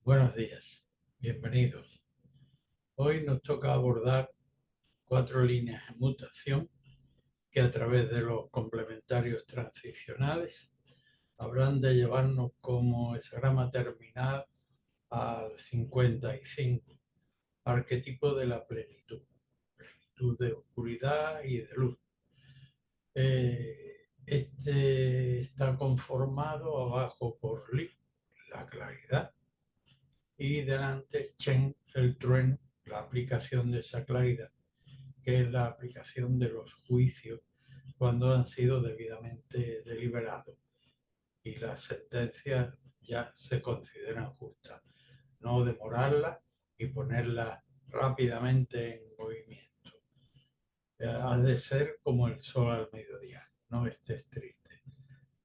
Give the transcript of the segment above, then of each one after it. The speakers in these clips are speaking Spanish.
Buenos días, bienvenidos. Hoy nos toca abordar cuatro líneas de mutación que a través de los complementarios transicionales habrán de llevarnos como hesagrama terminal al 55, arquetipo de la plenitud, plenitud de oscuridad y de luz. Este está conformado abajo por Li, la claridad, y delante Chen, el trueno, la aplicación de esa claridad, que es la aplicación de los juicios cuando han sido debidamente deliberados y las sentencias ya se consideran justas. No demorarlas y ponerlas rápidamente en movimiento. Ha de ser como el sol al mediodía, no estés triste,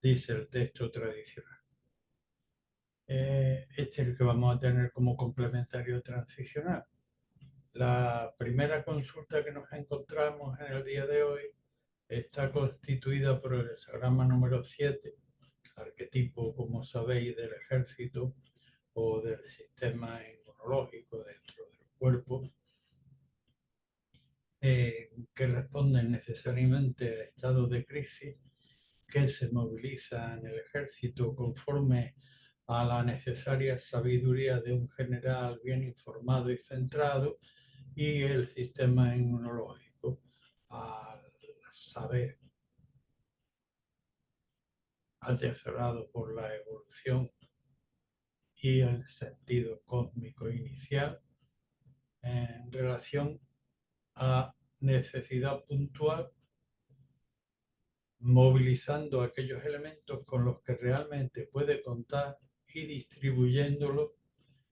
dice el texto tradicional. Este es el que vamos a tener como complementario transicional. La primera consulta que nos encontramos en el día de hoy está constituida por el hesagrama número 7, arquetipo, como sabéis, del ejército o del sistema inmunológico dentro del cuerpo, que responden necesariamente a estados de crisis que se moviliza en el ejército conforme a la necesaria sabiduría de un general bien informado y centrado y el sistema inmunológico al saber atesorado por la evolución y el sentido cósmico inicial en relación a necesidad puntual, movilizando aquellos elementos con los que realmente puede contar y distribuyéndolos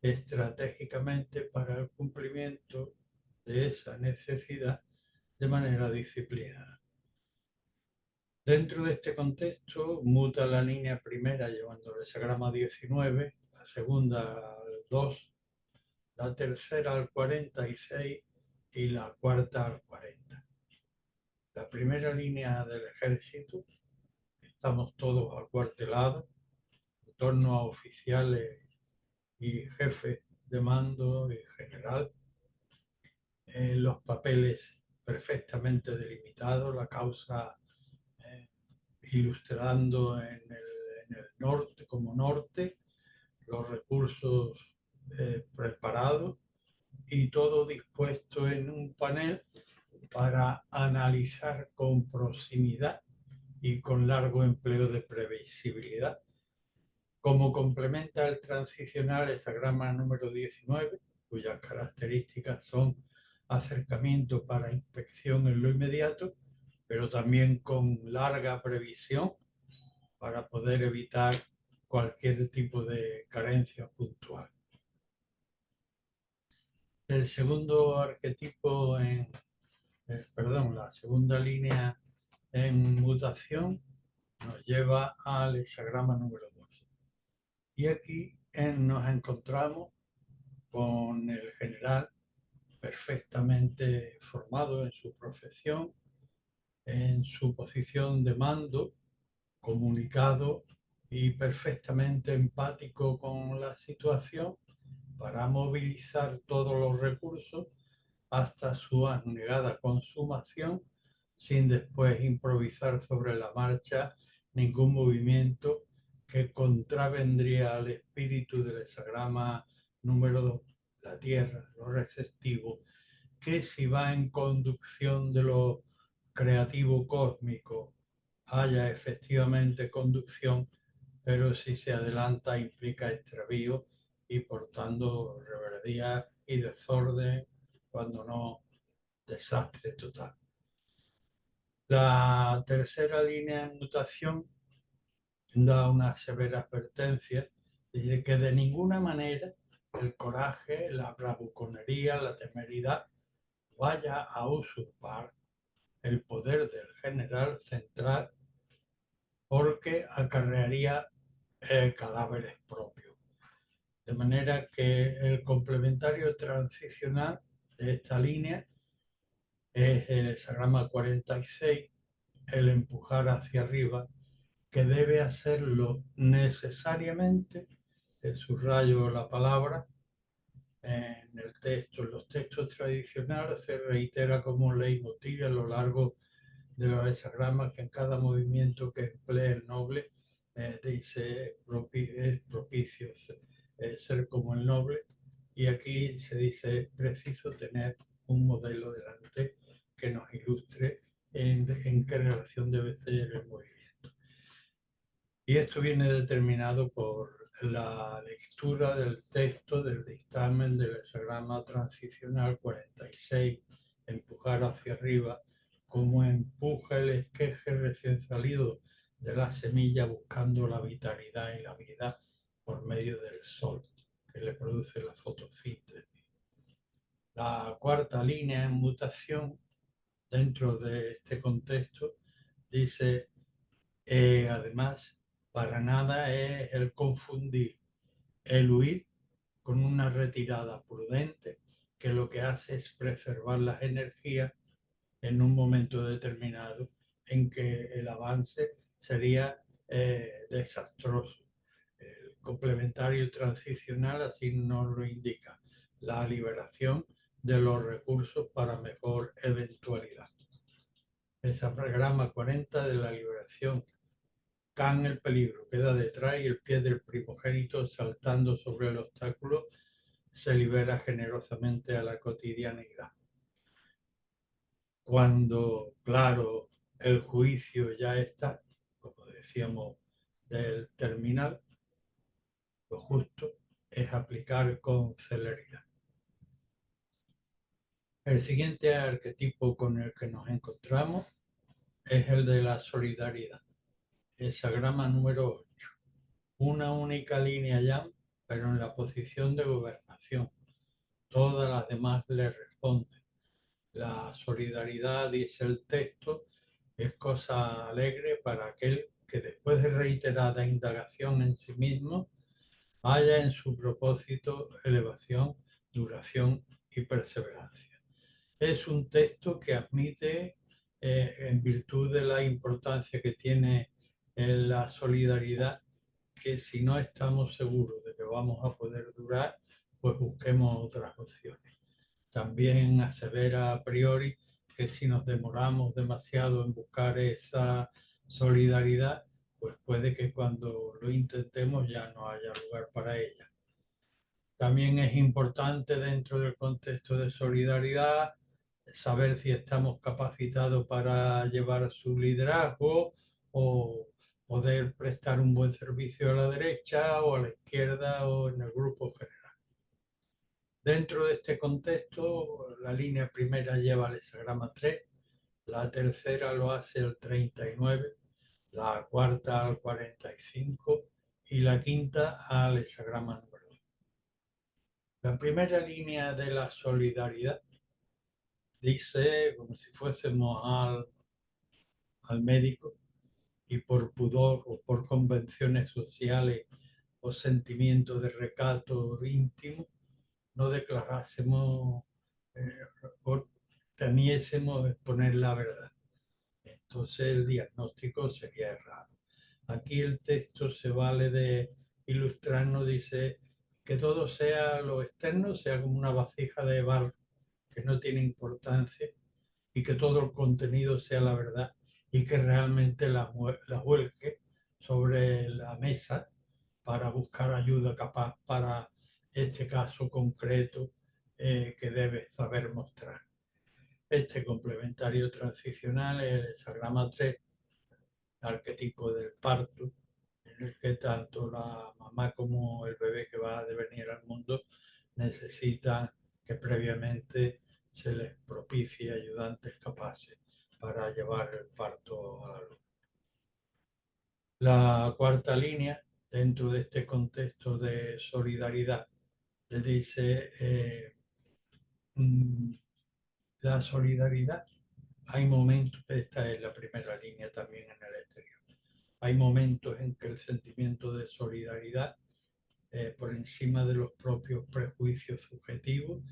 estratégicamente para el cumplimiento de esa necesidad de manera disciplinada. Dentro de este contexto, muta la línea primera llevando el hesagrama 19, la segunda al 2, la tercera al 46 y la cuarta al 40. La primera línea del ejército, estamos todos acuartelados en torno a oficiales y jefes de mando y general, los papeles perfectamente delimitados, la causa eh, ilustrando en el norte como norte, los recursos preparados y todo dispuesto en un panel para analizar con proximidad y con largo empleo de previsibilidad. Como complementa el transicional hesagrama número 19, cuyas características son acercamiento para inspección en lo inmediato, pero también con larga previsión para poder evitar cualquier tipo de carencia puntual. El segundo arquetipo la segunda línea en mutación nos lleva al hexagrama número 2. Y aquí nos encontramos con el general perfectamente formado en su profesión, en su posición de mando, comunicado y perfectamente empático con la situación para movilizar todos los recursos hasta su anegada consumación sin después improvisar sobre la marcha ningún movimiento que contravendría al espíritu del hexagrama número 2, la tierra, lo receptivo, que si va en conducción de lo creativo cósmico, haya efectivamente conducción, pero si se adelanta implica extravío y por tanto reverdía y desorden, cuando no desastre total. La tercera línea de mutación da una severa advertencia de que de ninguna manera el coraje, la bravuconería, la temeridad vaya a usurpar el poder del general central porque acarrearía cadáveres propios. De manera que el complementario transicional de esta línea es el hexagrama 46, el empujar hacia arriba, que debe hacerlo necesariamente subrayo la palabra. En el texto, en los textos tradicionales se reitera como un leitmotiv a lo largo de los hexagramas que en cada movimiento que emplee el noble dice es propicio ser como el noble, y aquí se dice es preciso tener un modelo delante que nos ilustre en qué relación debe ser el movimiento. Y esto viene determinado por la lectura del texto del dictamen del hexagrama transicional 46, empujar hacia arriba, como empuja el esqueje recién salido de la semilla buscando la vitalidad y la vida por medio del sol, que le produce la fotosíntesis. La cuarta línea en mutación, dentro de este contexto, dice además, para nada es el confundir el huir con una retirada prudente, que lo que hace es preservar las energías en un momento determinado en que el avance sería desastroso. El complementario transicional así nos lo indica, la liberación de los recursos para mejor eventualidad. El programa 40 de la liberación. Can el peligro, queda detrás y el pie del primogénito saltando sobre el obstáculo se libera generosamente a la cotidianidad. Cuando, claro, el juicio ya está, como decíamos, del terminal, lo justo es aplicar con celeridad. El siguiente arquetipo con el que nos encontramos es el de la solidaridad. Hexagrama número 8. Una única línea ya, pero en la posición de gobernación. Todas las demás le responden. La solidaridad, dice el texto, es cosa alegre para aquel que después de reiterada indagación en sí mismo, haya en su propósito elevación, duración y perseverancia. Es un texto que admite, en virtud de la importancia que tiene en la solidaridad, que si no estamos seguros de que vamos a poder durar, pues busquemos otras opciones. También asevera a priori que si nos demoramos demasiado en buscar esa solidaridad, pues puede que cuando lo intentemos ya no haya lugar para ella. También es importante dentro del contexto de solidaridad saber si estamos capacitados para llevar su liderazgo o poder prestar un buen servicio a la derecha o a la izquierda o en el grupo general. Dentro de este contexto, la línea primera lleva el hexagrama 3, la tercera lo hace el 39, la cuarta al 45 y la quinta al hexagrama número 2. La primera línea de la solidaridad dice, como si fuésemos al médico, y por pudor o por convenciones sociales o sentimientos de recato íntimo, no declarásemos o temiésemos exponer la verdad. Entonces el diagnóstico sería errado. Aquí el texto se vale de ilustrarnos, dice que todo sea lo externo, sea como una vasija de barro que no tiene importancia, y que todo el contenido sea la verdad y que realmente la vuelque sobre la mesa para buscar ayuda capaz para este caso concreto que debe saber mostrar. Este complementario transicional es el hexagrama 3, arquetipo del parto, en el que tanto la mamá como el bebé que va a devenir al mundo necesitan que previamente se les propicie ayudantes capaces para llevar el parto a la luz. La cuarta línea, dentro de este contexto de solidaridad, le dice la solidaridad. Hay momentos, esta es la primera línea también en el exterior, hay momentos en que el sentimiento de solidaridad, por encima de los propios prejuicios subjetivos,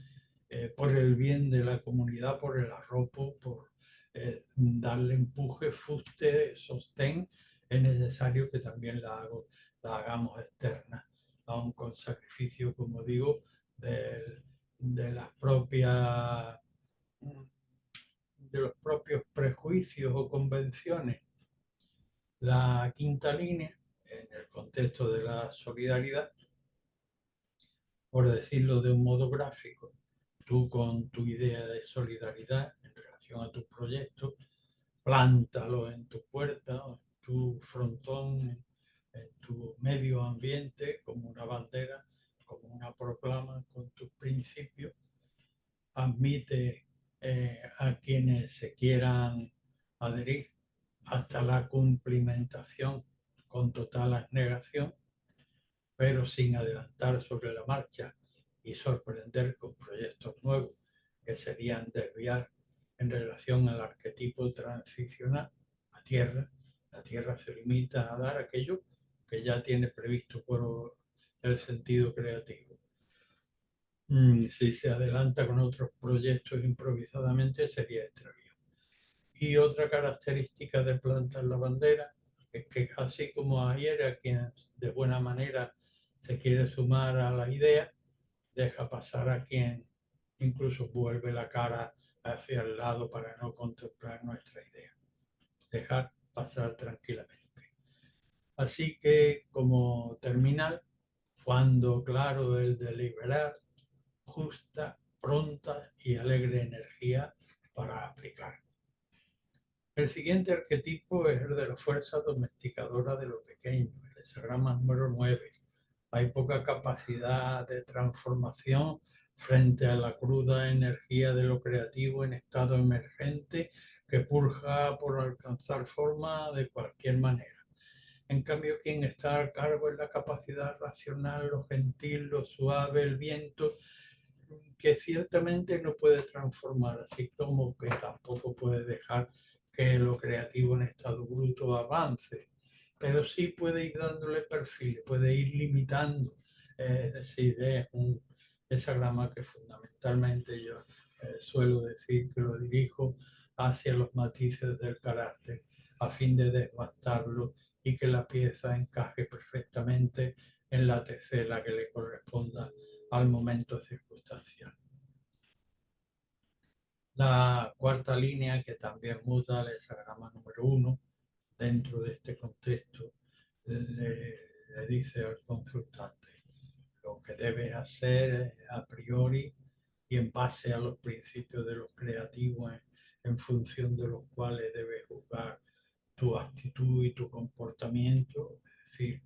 por el bien de la comunidad, por el arropo, por darle empuje, fuste, sostén, es necesario que también la hagamos externa aun con sacrificio, como digo, de las propias, de los propios prejuicios o convenciones. La quinta línea, en el contexto de la solidaridad, por decirlo de un modo gráfico, tú con tu idea de solidaridad en relación a tu proyecto, plántalo en tu puerta, en tu frontón, en tu medio ambiente, como una bandera, como una proclama con tus principios. Admite a quienes se quieran adherir hasta la cumplimentación con total abnegación, pero sin adelantar sobre la marcha y sorprender con proyectos nuevos que serían desviar en relación al arquetipo transicional. La tierra se limita a dar aquello que ya tiene previsto por el sentido creativo. Si se adelanta con otros proyectos improvisadamente sería extravío. Y otra característica de plantar la bandera es que así como ayer a quien de buena manera se quiere sumar a la idea, deja pasar a quien incluso vuelve la cara hacia el lado para no contemplar nuestra idea. Dejar pasar tranquilamente. Así que como terminal, cuando claro el deliberar, justa, pronta y alegre energía para aplicar. El siguiente arquetipo es el de la fuerza domesticadora de lo pequeño, el hesagrama número 9. Hay poca capacidad de transformación frente a la cruda energía de lo creativo en estado emergente que purga por alcanzar forma de cualquier manera. En cambio, quien está a cargo es la capacidad racional, lo gentil, lo suave, el viento, que ciertamente no puede transformar, así como que tampoco puede dejar que lo creativo en estado bruto avance, pero sí puede ir dándole perfil, puede ir limitando, es decir, es un hesagrama que fundamentalmente yo suelo decir que lo dirijo hacia los matices del carácter a fin de desbastarlo y que la pieza encaje perfectamente en la tecela que le corresponda al momento circunstancial. La cuarta línea, que también muta el hesagrama número 1, dentro de este contexto, le dice al consultante lo que debe hacer a priori y en base a los principios de los creativos en función de los cuales debes juzgar tu actitud y tu comportamiento, es decir,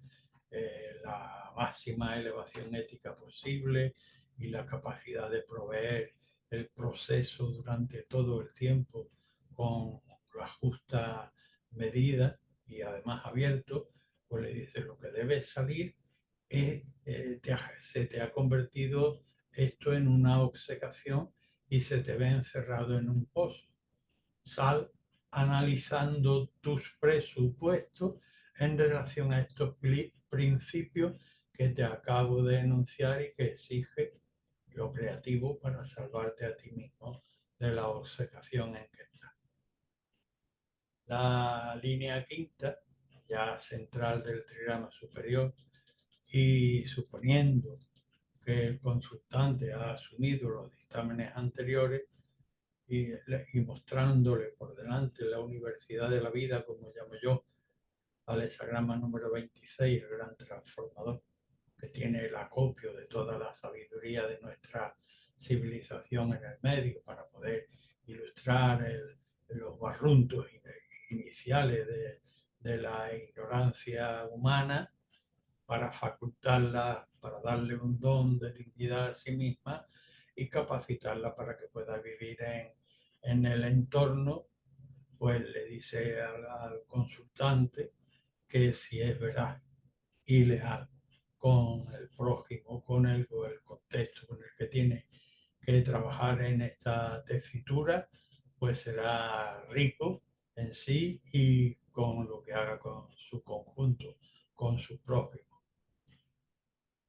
la máxima elevación ética posible y la capacidad de proveer el proceso durante todo el tiempo con la justa medida y además abierto, pues le dice lo que debe salir es, se te ha convertido esto en una obcecación y se te ve encerrado en un pozo. Sal analizando tus presupuestos en relación a estos principios que te acabo de enunciar y que exige lo creativo para salvarte a ti mismo de la obcecación en que estás. La línea quinta, ya central del trigrama superior, y suponiendo que el consultante ha asumido los dictámenes anteriores, y mostrándole por delante la universidad de la vida, como llamo yo, al hesagrama número 26, el gran transformador, que tiene el acopio de toda la sabiduría de nuestra civilización en el medio para poder ilustrar los barruntos iniciales de la ignorancia humana, para facultarla, para darle un don de dignidad a sí misma y capacitarla para que pueda vivir en el entorno. Pues le dice al consultante que si es veraz y leal con el prójimo, con el contexto con el que tiene que trabajar en esta tesitura, pues será rico en sí y con lo que haga con su conjunto, con su prójimo.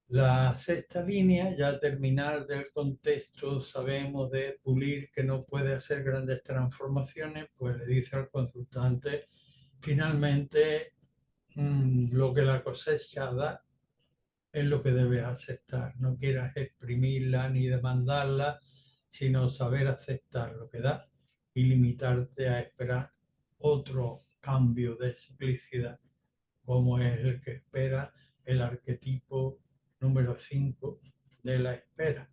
La sexta línea, ya terminar del contexto, sabemos de pulir que no puede hacer grandes transformaciones, pues le dice al consultante, finalmente lo que la cosecha da es lo que debes aceptar. No quieras exprimirla ni demandarla, sino saber aceptar lo que da y limitarte a esperar otro cambio de ciclicidad, como es el que espera el arquetipo número 5 de la espera.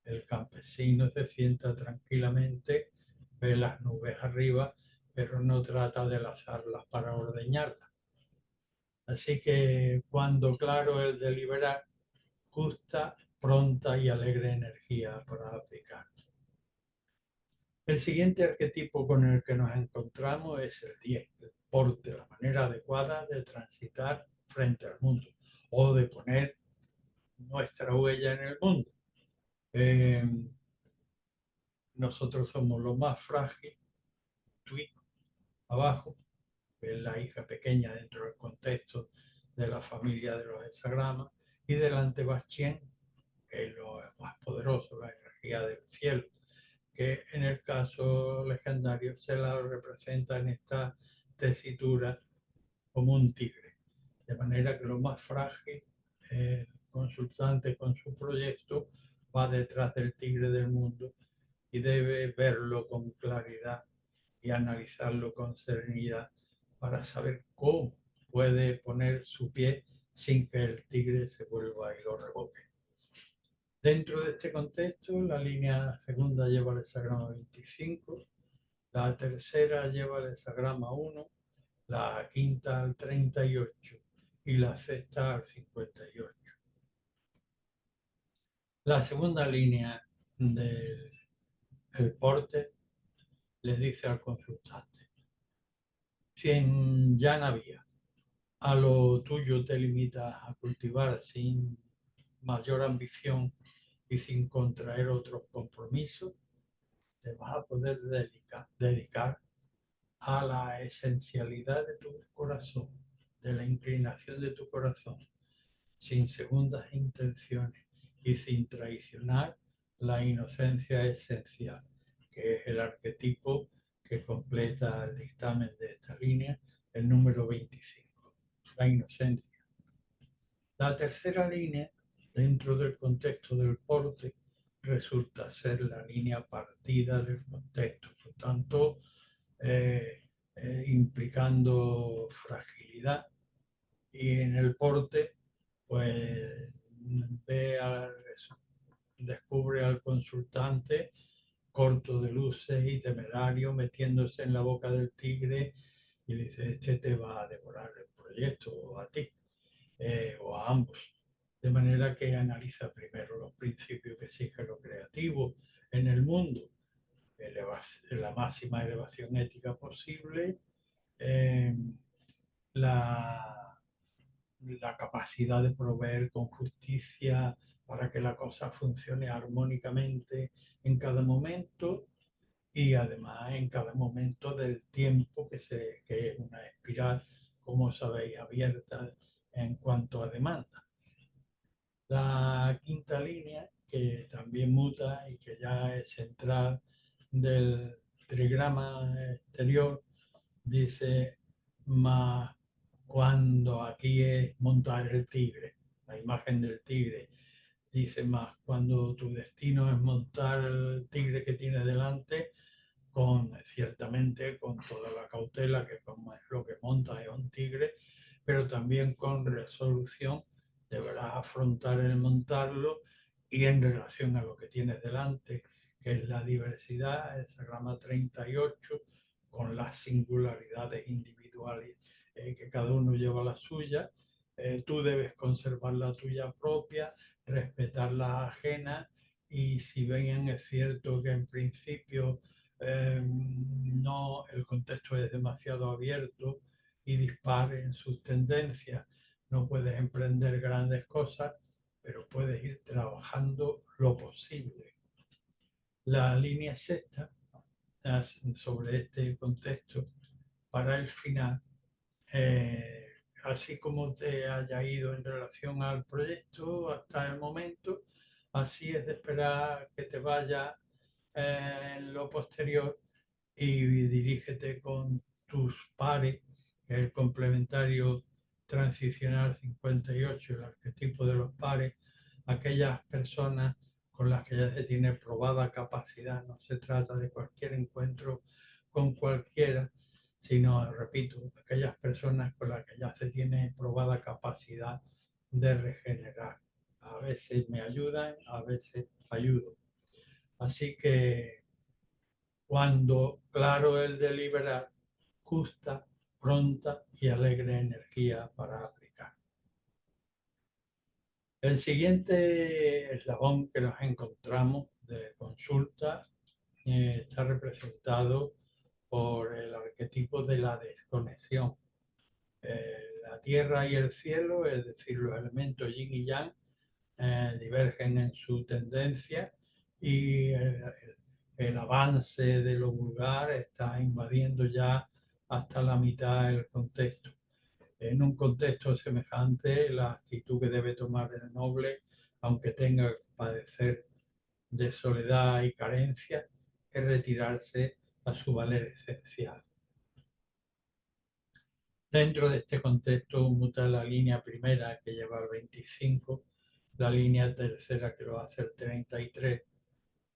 El campesino se sienta tranquilamente, ve las nubes arriba, pero no trata de lazarlas para ordeñarlas. Así que cuando claro el deliberar, justa, pronta y alegre energía para aplicar. El siguiente arquetipo con el que nos encontramos es el 10, el porte, la manera adecuada de transitar frente al mundo o de poner nuestra huella en el mundo. Eh, Nosotros somos lo más frágil, tweet abajo, es la hija pequeña dentro del contexto de la familia de los hexagramas, y delante Bastien, que es lo más poderoso, la energía del cielo, que en el caso legendario se la representa en esta tesitura como un tigre. De manera que lo más frágil, el consultante con su proyecto, va detrás del tigre del mundo y debe verlo con claridad y analizarlo con serenidad para saber cómo puede poner su pie sin que el tigre se vuelva y lo revoque. Dentro de este contexto, la línea segunda lleva el hexagrama 25, la tercera lleva el hexagrama 1, la quinta al 38 y la sexta al 58. La segunda línea del porte le dice al consultante: si en llana vía a lo tuyo te limitas a cultivar sin mayor ambición y sin contraer otros compromisos, te vas a poder dedicar a la esencialidad de tu corazón, de la inclinación de tu corazón, sin segundas intenciones y sin traicionar la inocencia esencial, que es el arquetipo que completa el dictamen de esta línea, el número 25, la inocencia. La tercera línea, dentro del contexto del porte, resulta ser la línea partida del contexto, por tanto, implicando fragilidad. Y en el porte, pues ve descubre al consultante corto de luces y temerario metiéndose en la boca del tigre y le dice: este te va a devorar el proyecto, o a ti, o a ambos. De manera que analiza primero los principios que exige lo creativo en el mundo, la máxima elevación ética posible, eh, la, la capacidad de proveer con justicia para que la cosa funcione armónicamente en cada momento, y además en cada momento del tiempo, que es una espiral, como sabéis, abierta en cuanto a demanda. La quinta línea, que también muta y que ya es central del trigrama exterior, dice: más cuando aquí es montar el tigre, la imagen del tigre, dice: más cuando tu destino es montar el tigre que tienes delante, ciertamente con toda la cautela, que como es lo que monta es un tigre, pero también con resolución deberás afrontar el montarlo, y en relación a lo que tienes delante, que es la diversidad, el hexagrama 38, con las singularidades individuales, que cada uno lleva la suya, tú debes conservar la tuya propia, respetar las ajenas, y si bien es cierto que en principio no, el contexto es demasiado abierto y dispar en sus tendencias, no puedes emprender grandes cosas, pero puedes ir trabajando lo posible. La línea sexta, sobre este contexto, para el final, así como te haya ido en relación al proyecto hasta el momento, así es de esperar que te vaya en lo posterior, y dirígete con tus pares, el complementario transicional 58, el arquetipo de los pares, aquellas personas con las que ya se tiene probada capacidad. No se trata de cualquier encuentro con cualquiera, sino, repito, aquellas personas con las que ya se tiene probada capacidad de regenerar. A veces me ayudan, a veces ayudo. Así que cuando claro el deliberar, justa, pronta y alegre energía para aplicar. El siguiente eslabón que nos encontramos de consulta está representado por el arquetipo de la desconexión. La tierra y el cielo, es decir, los elementos yin y yang, divergen en su tendencia y el avance de lo vulgar está invadiendo ya hasta la mitad del contexto. En un contexto semejante, la actitud que debe tomar el noble, aunque tenga que padecer de soledad y carencia, es retirarse a su valer esencial. Dentro de este contexto muta la línea primera que lleva al 25, la línea tercera que lo hace el 33,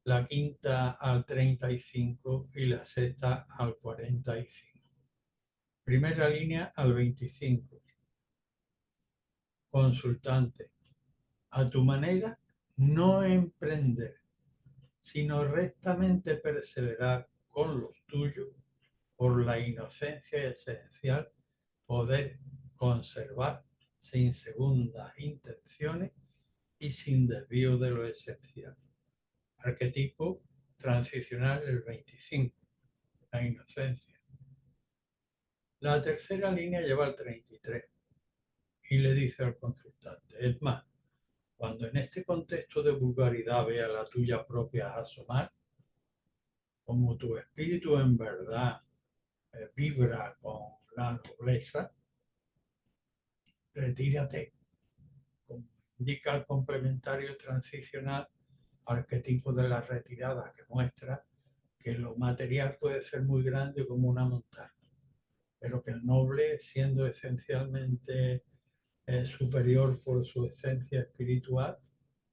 la quinta al 35 y la sexta al 45. Primera línea al 25. Consultante, a tu manera no emprender, sino rectamente perseverar con los tuyos por la inocencia esencial, poder conservar sin segundas intenciones y sin desvío de lo esencial. Arquetipo transicional el 25, la inocencia. La tercera línea lleva al 33 y le dice al consultante, es más, cuando en este contexto de vulgaridad vea la tuya propia asomar, como tu espíritu en verdad vibra con la nobleza, retírate, como indica el complementario transicional, arquetipo de la retirada que muestra que lo material puede ser muy grande como una montaña, pero que el noble, siendo esencialmente superior por su esencia espiritual,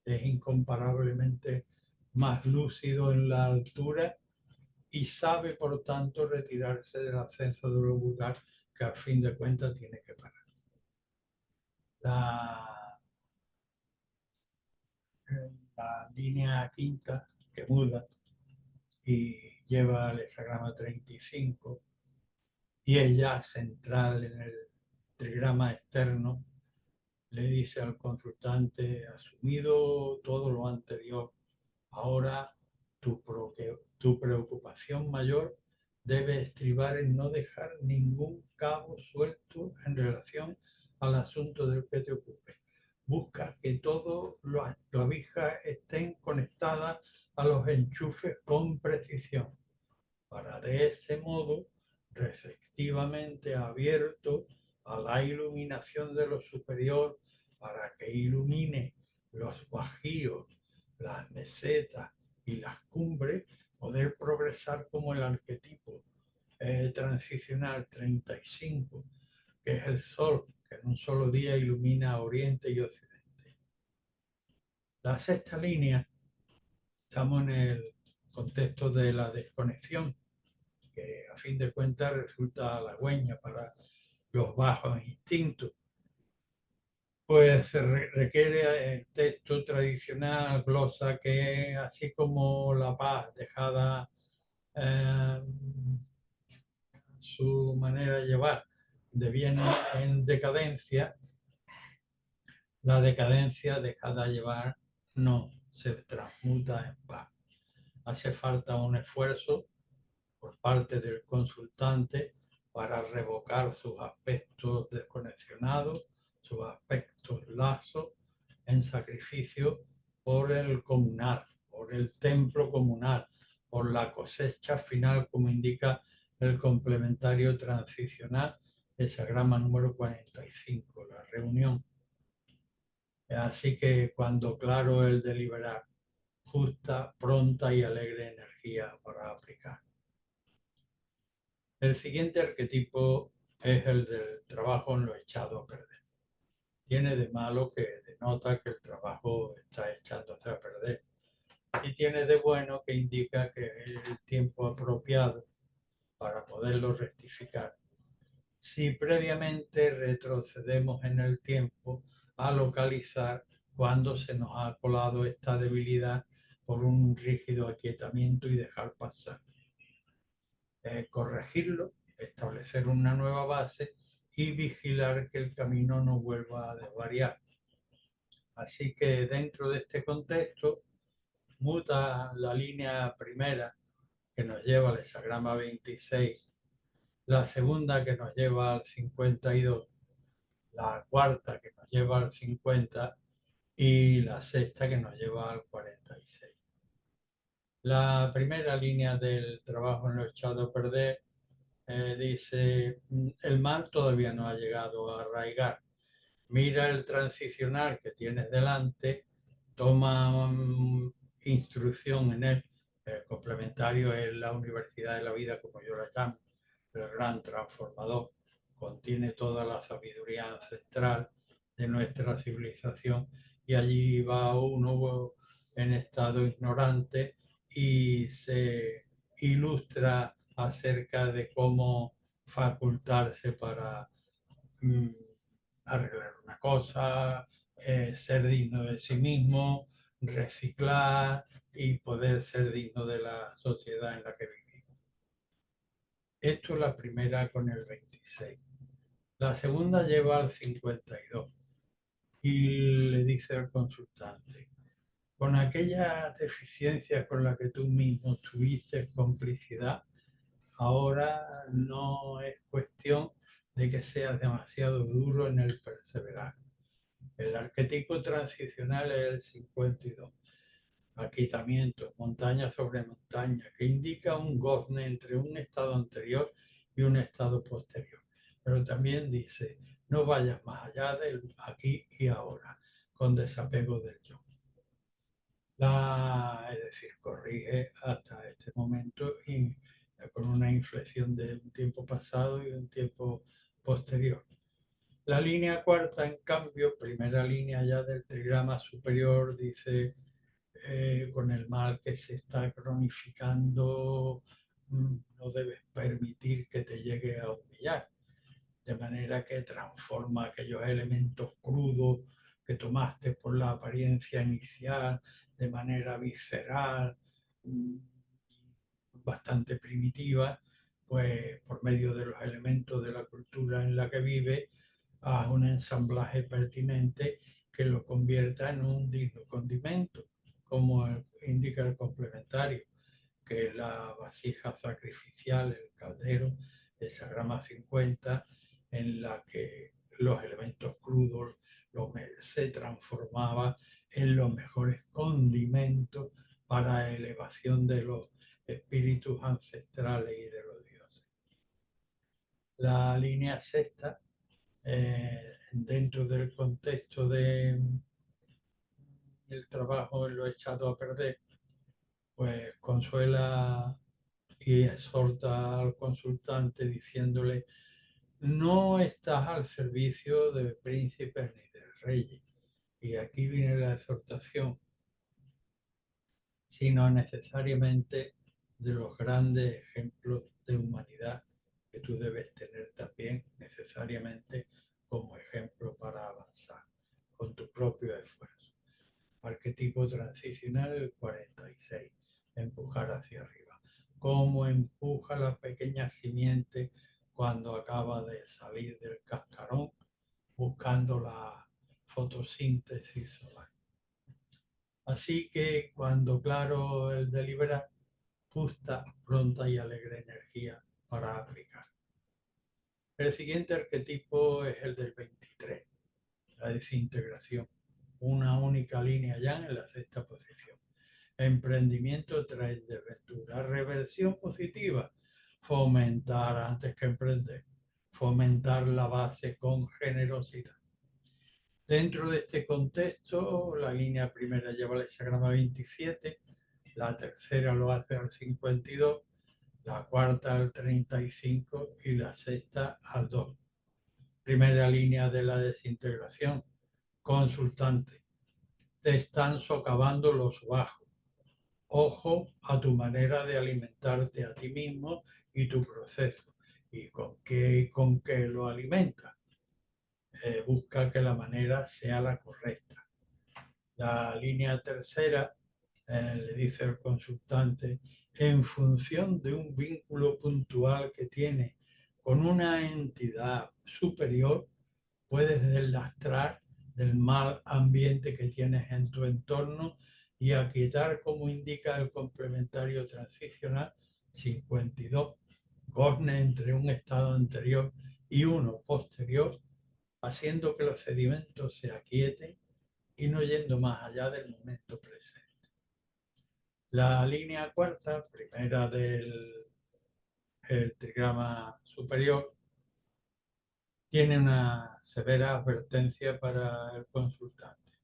es incomparablemente más lúcido en la altura y sabe, por tanto, retirarse del ascenso de lo vulgar que a fin de cuentas tiene que parar. La línea quinta que muda y lleva al hexagrama 35 y ella central en el trigrama externo le dice al consultante, asumido todo lo anterior, ahora tu preocupación mayor debe estribar en no dejar ningún cabo suelto en relación al asunto del que te ocupes. Busca que todas las clavijas estén conectadas a los enchufes con precisión, para de ese modo, receptivamente abierto a la iluminación de lo superior, para que ilumine los bajíos, las mesetas y las cumbres, poder progresar como el arquetipo transicional 35, que es el sol, que en un solo día ilumina Oriente y Occidente. La sexta línea, estamos en el contexto de la desconexión, que a fin de cuentas resulta halagüeña para los bajos instintos. Pues se requiere el texto tradicional, glosa, que así como la paz dejada su manera de llevar deviene en decadencia, la decadencia dejada llevar no se transmuta en paz. Hace falta un esfuerzo por parte del consultante para revocar sus aspectos desconexionados, sus aspectos lazos en sacrificio por el comunal, por el templo comunal, por la cosecha final, como indica el complementario transicional, hexagrama número 45, la reunión. Así que cuando claro el deliberar, justa, pronta y alegre energía para aplicar. El siguiente arquetipo es el del trabajo en lo echado a perder. tiene de malo que denota que el trabajo está echándose a perder. Y tiene de bueno que indica que es el tiempo apropiado para poderlo rectificar. Si previamente retrocedemos en el tiempo a localizar cuando se nos ha colado esta debilidad por un rígido aquietamiento y dejar pasar. Corregirlo, establecer una nueva base y vigilar que el camino no vuelva a desvariar. Así que dentro de este contexto, muta la línea primera que nos lleva al hexagrama 26, la segunda que nos lleva al 52, la cuarta que nos lleva al 50 y la sexta que nos lleva al 46. La primera línea del trabajo en lo echado a perder dice, el mal todavía no ha llegado a arraigar. Mira el transicional que tienes delante, toma instrucción en él. El complementario es la universidad de la vida, como yo la llamo, el gran transformador. Contiene toda la sabiduría ancestral de nuestra civilización y allí va uno en estado ignorante y se ilustra acerca de cómo facultarse para mm, arreglar una cosa, ser digno de sí mismo, reciclar y poder ser digno de la sociedad en la que vivimos. Esto es la primera con el 26. La segunda lleva al 52 y le dice al consultante, con aquella deficiencia con la que tú mismo tuviste complicidad, ahora no es cuestión de que seas demasiado duro en el perseverar. El arquetipo transicional es el 52. Aquitamiento, montaña sobre montaña, que indica un gozne entre un estado anterior y un estado posterior. Pero también dice, no vayas más allá del aquí y ahora, con desapego del yo. Es decir, corrige hasta este momento y con una inflexión de un tiempo pasado y un tiempo posterior. La línea cuarta, en cambio, primera línea ya del trigrama superior, dice, con el mal que se está cronificando, no debes permitir que te llegue a humillar, de manera que transforma aquellos elementos crudos que tomaste por la apariencia inicial de manera visceral, bastante primitiva, pues por medio de los elementos de la cultura en la que vive, a un ensamblaje pertinente que lo convierta en un digno condimento, como indica el complementario, que es la vasija sacrificial, el caldero, el sagrama 50, en la que los elementos crudos se transformaba en los mejores condimentos para elevación de los espíritus ancestrales y de los dioses. La línea sexta, dentro del contexto del trabajo en lo echado a perder, pues consuela y exhorta al consultante diciéndole, no estás al servicio de príncipes ni de reyes. Y aquí viene la exhortación, sino necesariamente de los grandes ejemplos de humanidad que tú debes tener también necesariamente como ejemplo para avanzar con tu propio esfuerzo. Arquetipo transicional el 46, empujar hacia arriba. ¿Cómo empuja la pequeña simiente cuando acaba de salir del cascarón buscando la fotosíntesis solar? Así que cuando claro el deliberar, justa, pronta y alegre energía para aplicar. El siguiente arquetipo es el del 23, la desintegración. Una única línea ya en la sexta posición. Emprendimiento trae desventura. Reversión positiva. Fomentar antes que emprender. Fomentar la base con generosidad. Dentro de este contexto, la línea primera lleva el hexagrama 27, la tercera lo hace al 52, la cuarta al 35 y la sexta al 2. Primera línea de la desintegración, Consultante, te están socavando los bajos. Ojo a tu manera de alimentarte a ti mismo y tu proceso. ¿Y con qué lo alimentas? Busca que la manera sea la correcta. La línea tercera le dice el consultante, en función de un vínculo puntual que tiene con una entidad superior, puedes deslastrar del mal ambiente que tienes en tu entorno y aquietar, como indica el complementario transicional 52, gozne entre un estado anterior y uno posterior, haciendo que los sedimentos se aquieten y no yendo más allá del momento presente. La línea cuarta, primera del trigrama superior, tiene una severa advertencia para el consultante.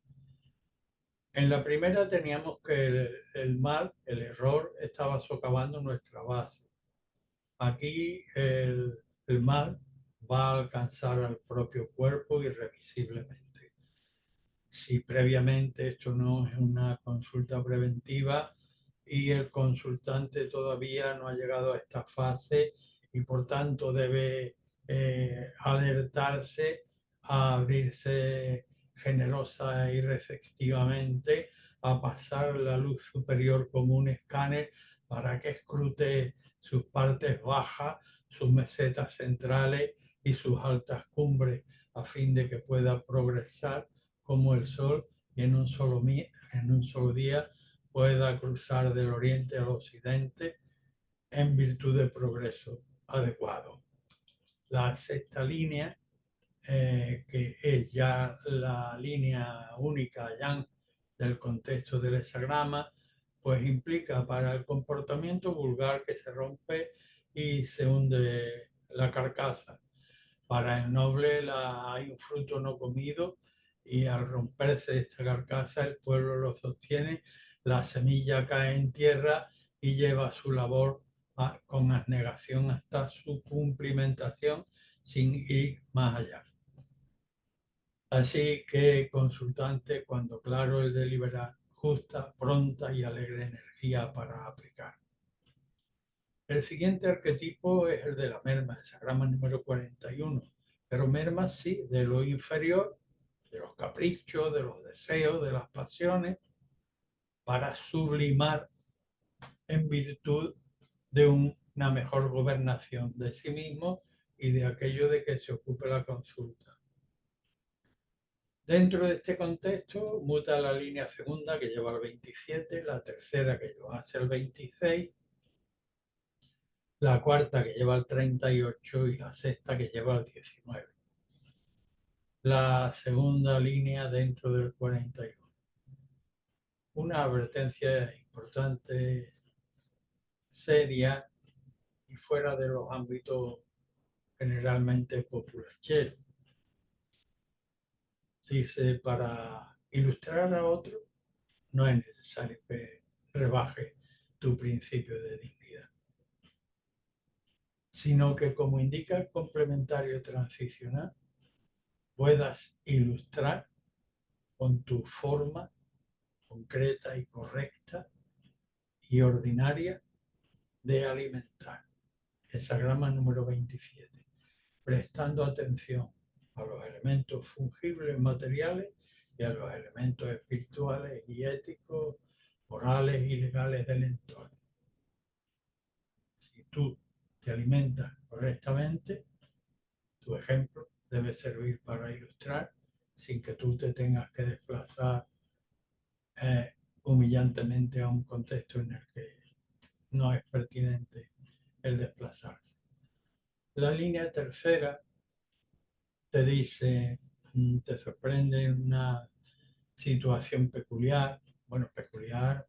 En la primera teníamos que el mal, el error, estaba socavando nuestra base. Aquí el mal va a alcanzar al propio cuerpo irrevisiblemente. Si previamente esto no es una consulta preventiva y el consultante todavía no ha llegado a esta fase y por tanto debe alertarse a abrirse generosa y receptivamente, a pasar la luz superior como un escáner para que escrute sus partes bajas, sus mesetas centrales y sus altas cumbres, a fin de que pueda progresar como el sol y en un solo día pueda cruzar del oriente al occidente en virtud del progreso adecuado. La sexta línea, que es ya la línea única ya del contexto del hexagrama, pues implica para el comportamiento vulgar que se rompe y se hunde la carcasa. Para el noble hay un fruto no comido y al romperse esta carcasa el pueblo lo sostiene, la semilla cae en tierra y lleva su labor con abnegación hasta su cumplimentación sin ir más allá. Así que, consultante, cuando claro el deliberar, justa, pronta y alegre energía para aplicar. El siguiente arquetipo es el de la merma, el hexagrama número 41. Pero merma sí, de lo inferior, de los caprichos, de los deseos, de las pasiones, para sublimar en virtud de una mejor gobernación de sí mismo y de aquello de que se ocupe la consulta. Dentro de este contexto muta la línea segunda que lleva al 27, la tercera que lleva hacia el 26, la cuarta que lleva al 38 y la sexta que lleva al 19. La segunda línea dentro del 41. Una advertencia importante, seria y fuera de los ámbitos generalmente populacheros. Dice, para ilustrar a otro no es necesario que rebaje tu principio de dignidad, sino que, como indica el complementario transicional, puedas ilustrar con tu forma concreta y correcta y ordinaria de alimentar. Hexagrama número 27. Prestando atención a los elementos fungibles materiales y a los elementos espirituales y éticos, morales y legales del entorno. Si tú te alimentas correctamente, tu ejemplo debe servir para ilustrar sin que tú te tengas que desplazar humillantemente a un contexto en el que no es pertinente el desplazarse. La línea tercera te dice, te sorprende una situación peculiar, bueno, peculiar,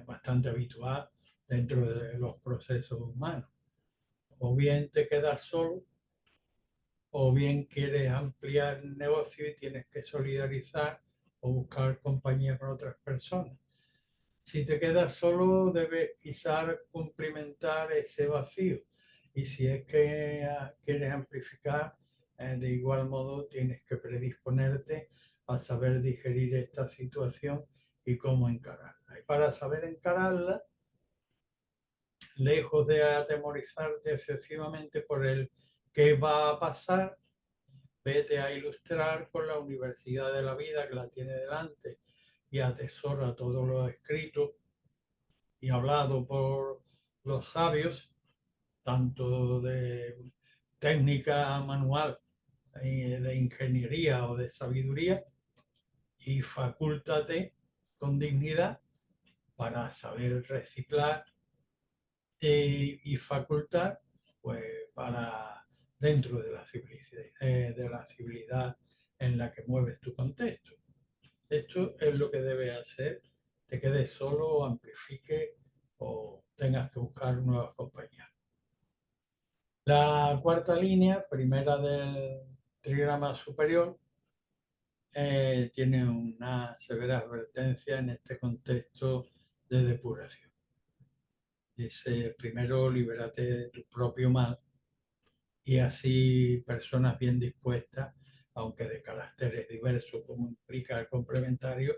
bastante habitual dentro de los procesos humanos. O bien te quedas solo, o bien quieres ampliar el negocio y tienes que solidarizar o buscar compañía con otras personas. Si te quedas solo, debes quizás cumplimentar ese vacío. Y si es que quieres amplificar, de igual modo tienes que predisponerte a saber digerir esta situación y cómo encararla. Y para saber encararla, lejos de atemorizarte excesivamente por el qué va a pasar, vete a ilustrar con la Universidad de la Vida que la tiene delante y atesora todo lo escrito y hablado por los sabios, tanto de técnica manual, de ingeniería o de sabiduría, y facúltate con dignidad para saber reciclar y facultar pues, para dentro de la civilidad en la que mueves tu contexto. Esto es lo que debe hacer, te quedes solo o amplifique o tengas que buscar nuevas compañías. La cuarta línea, primera del trigrama superior, tiene una severa advertencia en este contexto de depuración. Dice, primero libérate de tu propio mal y así personas bien dispuestas, aunque de caracteres diversos como implica el complementario,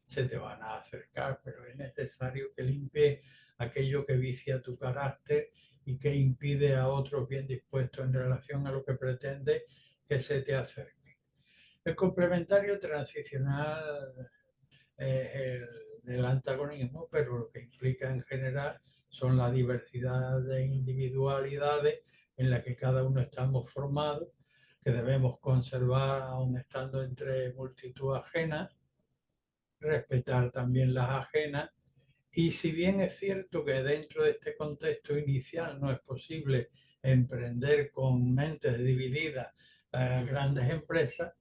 se te van a acercar, pero es necesario que limpie aquello que vicia tu carácter y que impide a otros bien dispuestos en relación a lo que pretende que se te acerque. El complementario transicional es el del antagonismo, pero lo que implica en general son la diversidad de individualidades en la que cada uno estamos formados, que debemos conservar aun estando entre multitud ajena, respetar también las ajenas, y si bien es cierto que dentro de este contexto inicial no es posible emprender con mentes divididas grandes empresas,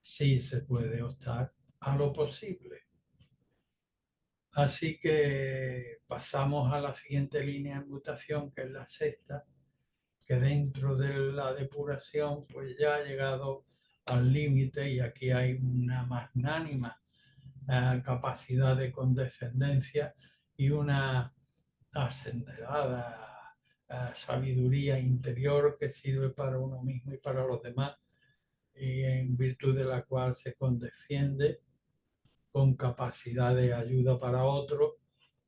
sí se puede optar a lo posible. Así que pasamos a la siguiente línea de mutación, que es la sexta, que dentro de la depuración pues ya ha llegado al límite y aquí hay una magnánima capacidad de condescendencia y una asenderada sabiduría interior que sirve para uno mismo y para los demás, y en virtud de la cual se condesciende con capacidad de ayuda para otros,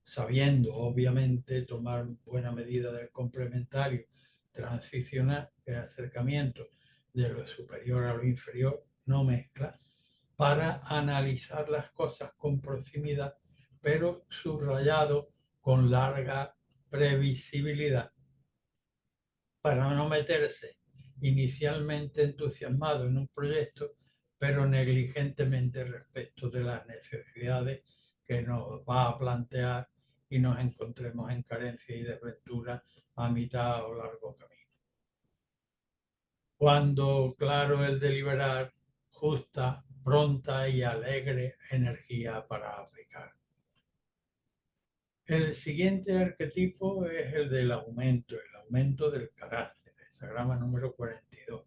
sabiendo obviamente tomar buena medida del complementario transicional, que es acercamiento de lo superior a lo inferior, no mezcla, para analizar las cosas con proximidad, pero subrayado con larga previsibilidad, para no meterse inicialmente entusiasmado en un proyecto, pero negligentemente respecto de las necesidades que nos va a plantear y nos encontremos en carencia y desventura a mitad o largo camino. Cuando claro el deliberar, justa, pronta y alegre energía para aplicar. El siguiente arquetipo es el del aumento, el aumento del carácter, el sagrama número 42.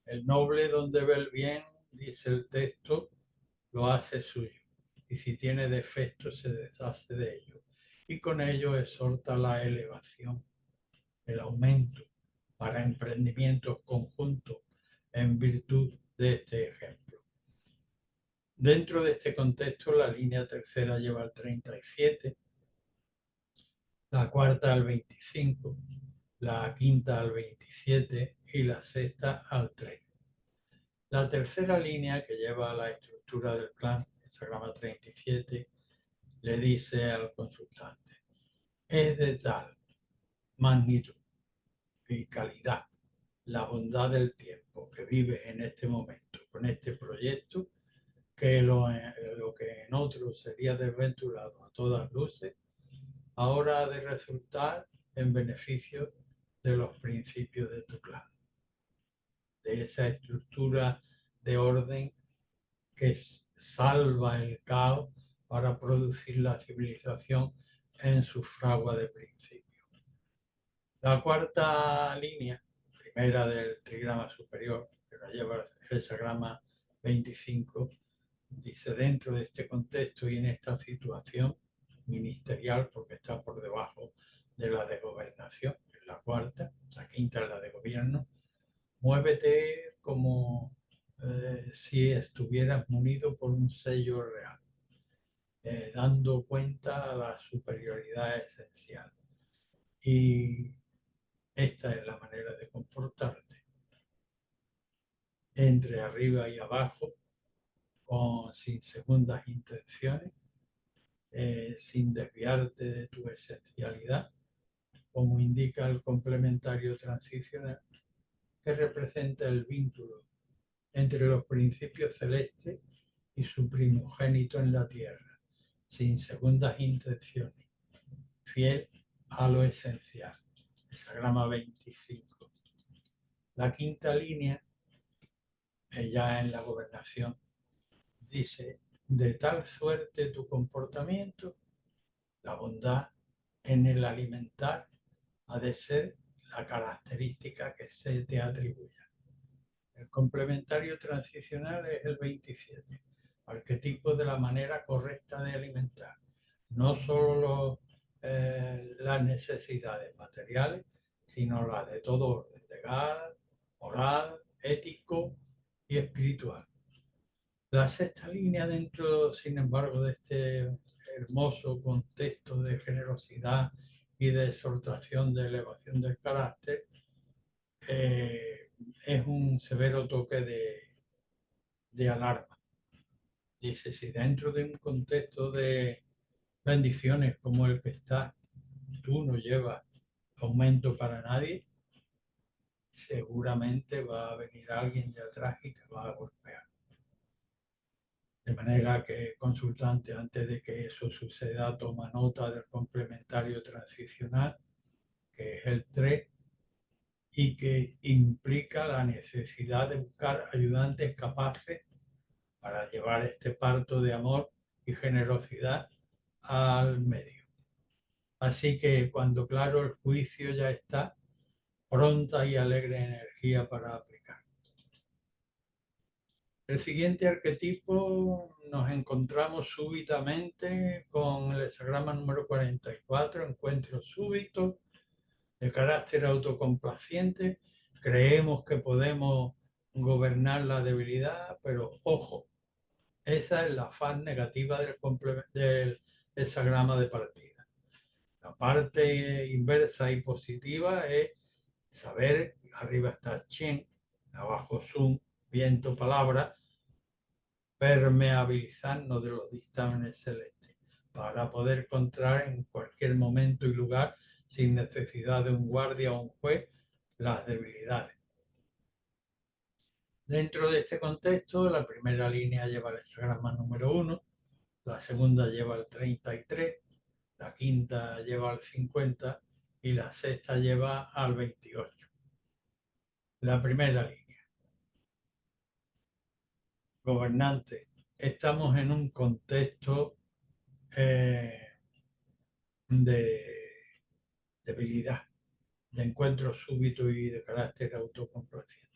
El noble donde ve el bien, dice el texto, lo hace suyo, y si tiene defectos se deshace de ello, y con ello exhorta la elevación, el aumento para emprendimientos conjuntos en virtud de este ejemplo. Dentro de este contexto, la línea tercera lleva al 37, la cuarta al 25, la quinta al 27 y la sexta al 3. La tercera línea, que lleva a la estructura del plan, el sagrama 37, le dice al consultante, es de tal magnitud y calidad la bondad del tiempo que vives en este momento con este proyecto, que lo que en otros sería desventurado a todas luces, ahora ha de resultar en beneficio de los principios de tu clan, de esa estructura de orden que salva el caos para producir la civilización en su fragua de principio. La cuarta línea, primera del trigrama superior, que la lleva el sagrama 25, dice, dentro de este contexto y en esta situación ministerial, porque está por debajo de la de gobernación, que es la cuarta, la quinta es la de gobierno, muévete como si estuvieras munido por un sello real, dando cuenta a la superioridad esencial. Y esta es la manera de comportarte, entre arriba y abajo, sin segundas intenciones, sin desviarte de tu esencialidad, como indica el complementario transicional, que representa el vínculo entre los principios celestes y su primogénito en la tierra, sin segundas intenciones, fiel a lo esencial. Hexagrama 25. La quinta línea, ya en la gobernación, dice: de tal suerte tu comportamiento, la bondad en el alimentar ha de ser la característica que se te atribuya. El complementario transicional es el 27, arquetipo de la manera correcta de alimentar, no solo las necesidades materiales, sino las de todo orden, legal, moral, ético y espiritual. La sexta línea dentro, sin embargo, de este hermoso contexto de generosidad y de exhortación de elevación del carácter, es un severo toque de alarma. Dice: si dentro de un contexto de bendiciones como el que está, tú no llevas aumento para nadie, seguramente va a venir alguien de atrás y te va a golpear. De manera que, consultante, antes de que eso suceda, toma nota del complementario transicional, que es el 3, y que implica la necesidad de buscar ayudantes capaces para llevar este parto de amor y generosidad al medio. Así que cuando claro el juicio ya está, pronta y alegre energía para aplicar. El siguiente arquetipo nos encontramos súbitamente con el hexagrama número 44, encuentro súbito, de carácter autocomplaciente. Creemos que podemos gobernar la debilidad, pero ojo, esa es la faz negativa del hexagrama de partida. La parte inversa y positiva es saber, arriba está Chen, abajo Sun, viento, palabra, permeabilizarnos de los dictámenes celestes para poder encontrar en cualquier momento y lugar, sin necesidad de un guardia o un juez, las debilidades. Dentro de este contexto, la primera línea lleva el hexagrama número 1, la segunda lleva el 33, la quinta lleva al 50 y la sexta lleva al 28. La primera línea. Gobernante, estamos en un contexto de debilidad, de encuentro súbito y de carácter autocomplaciente.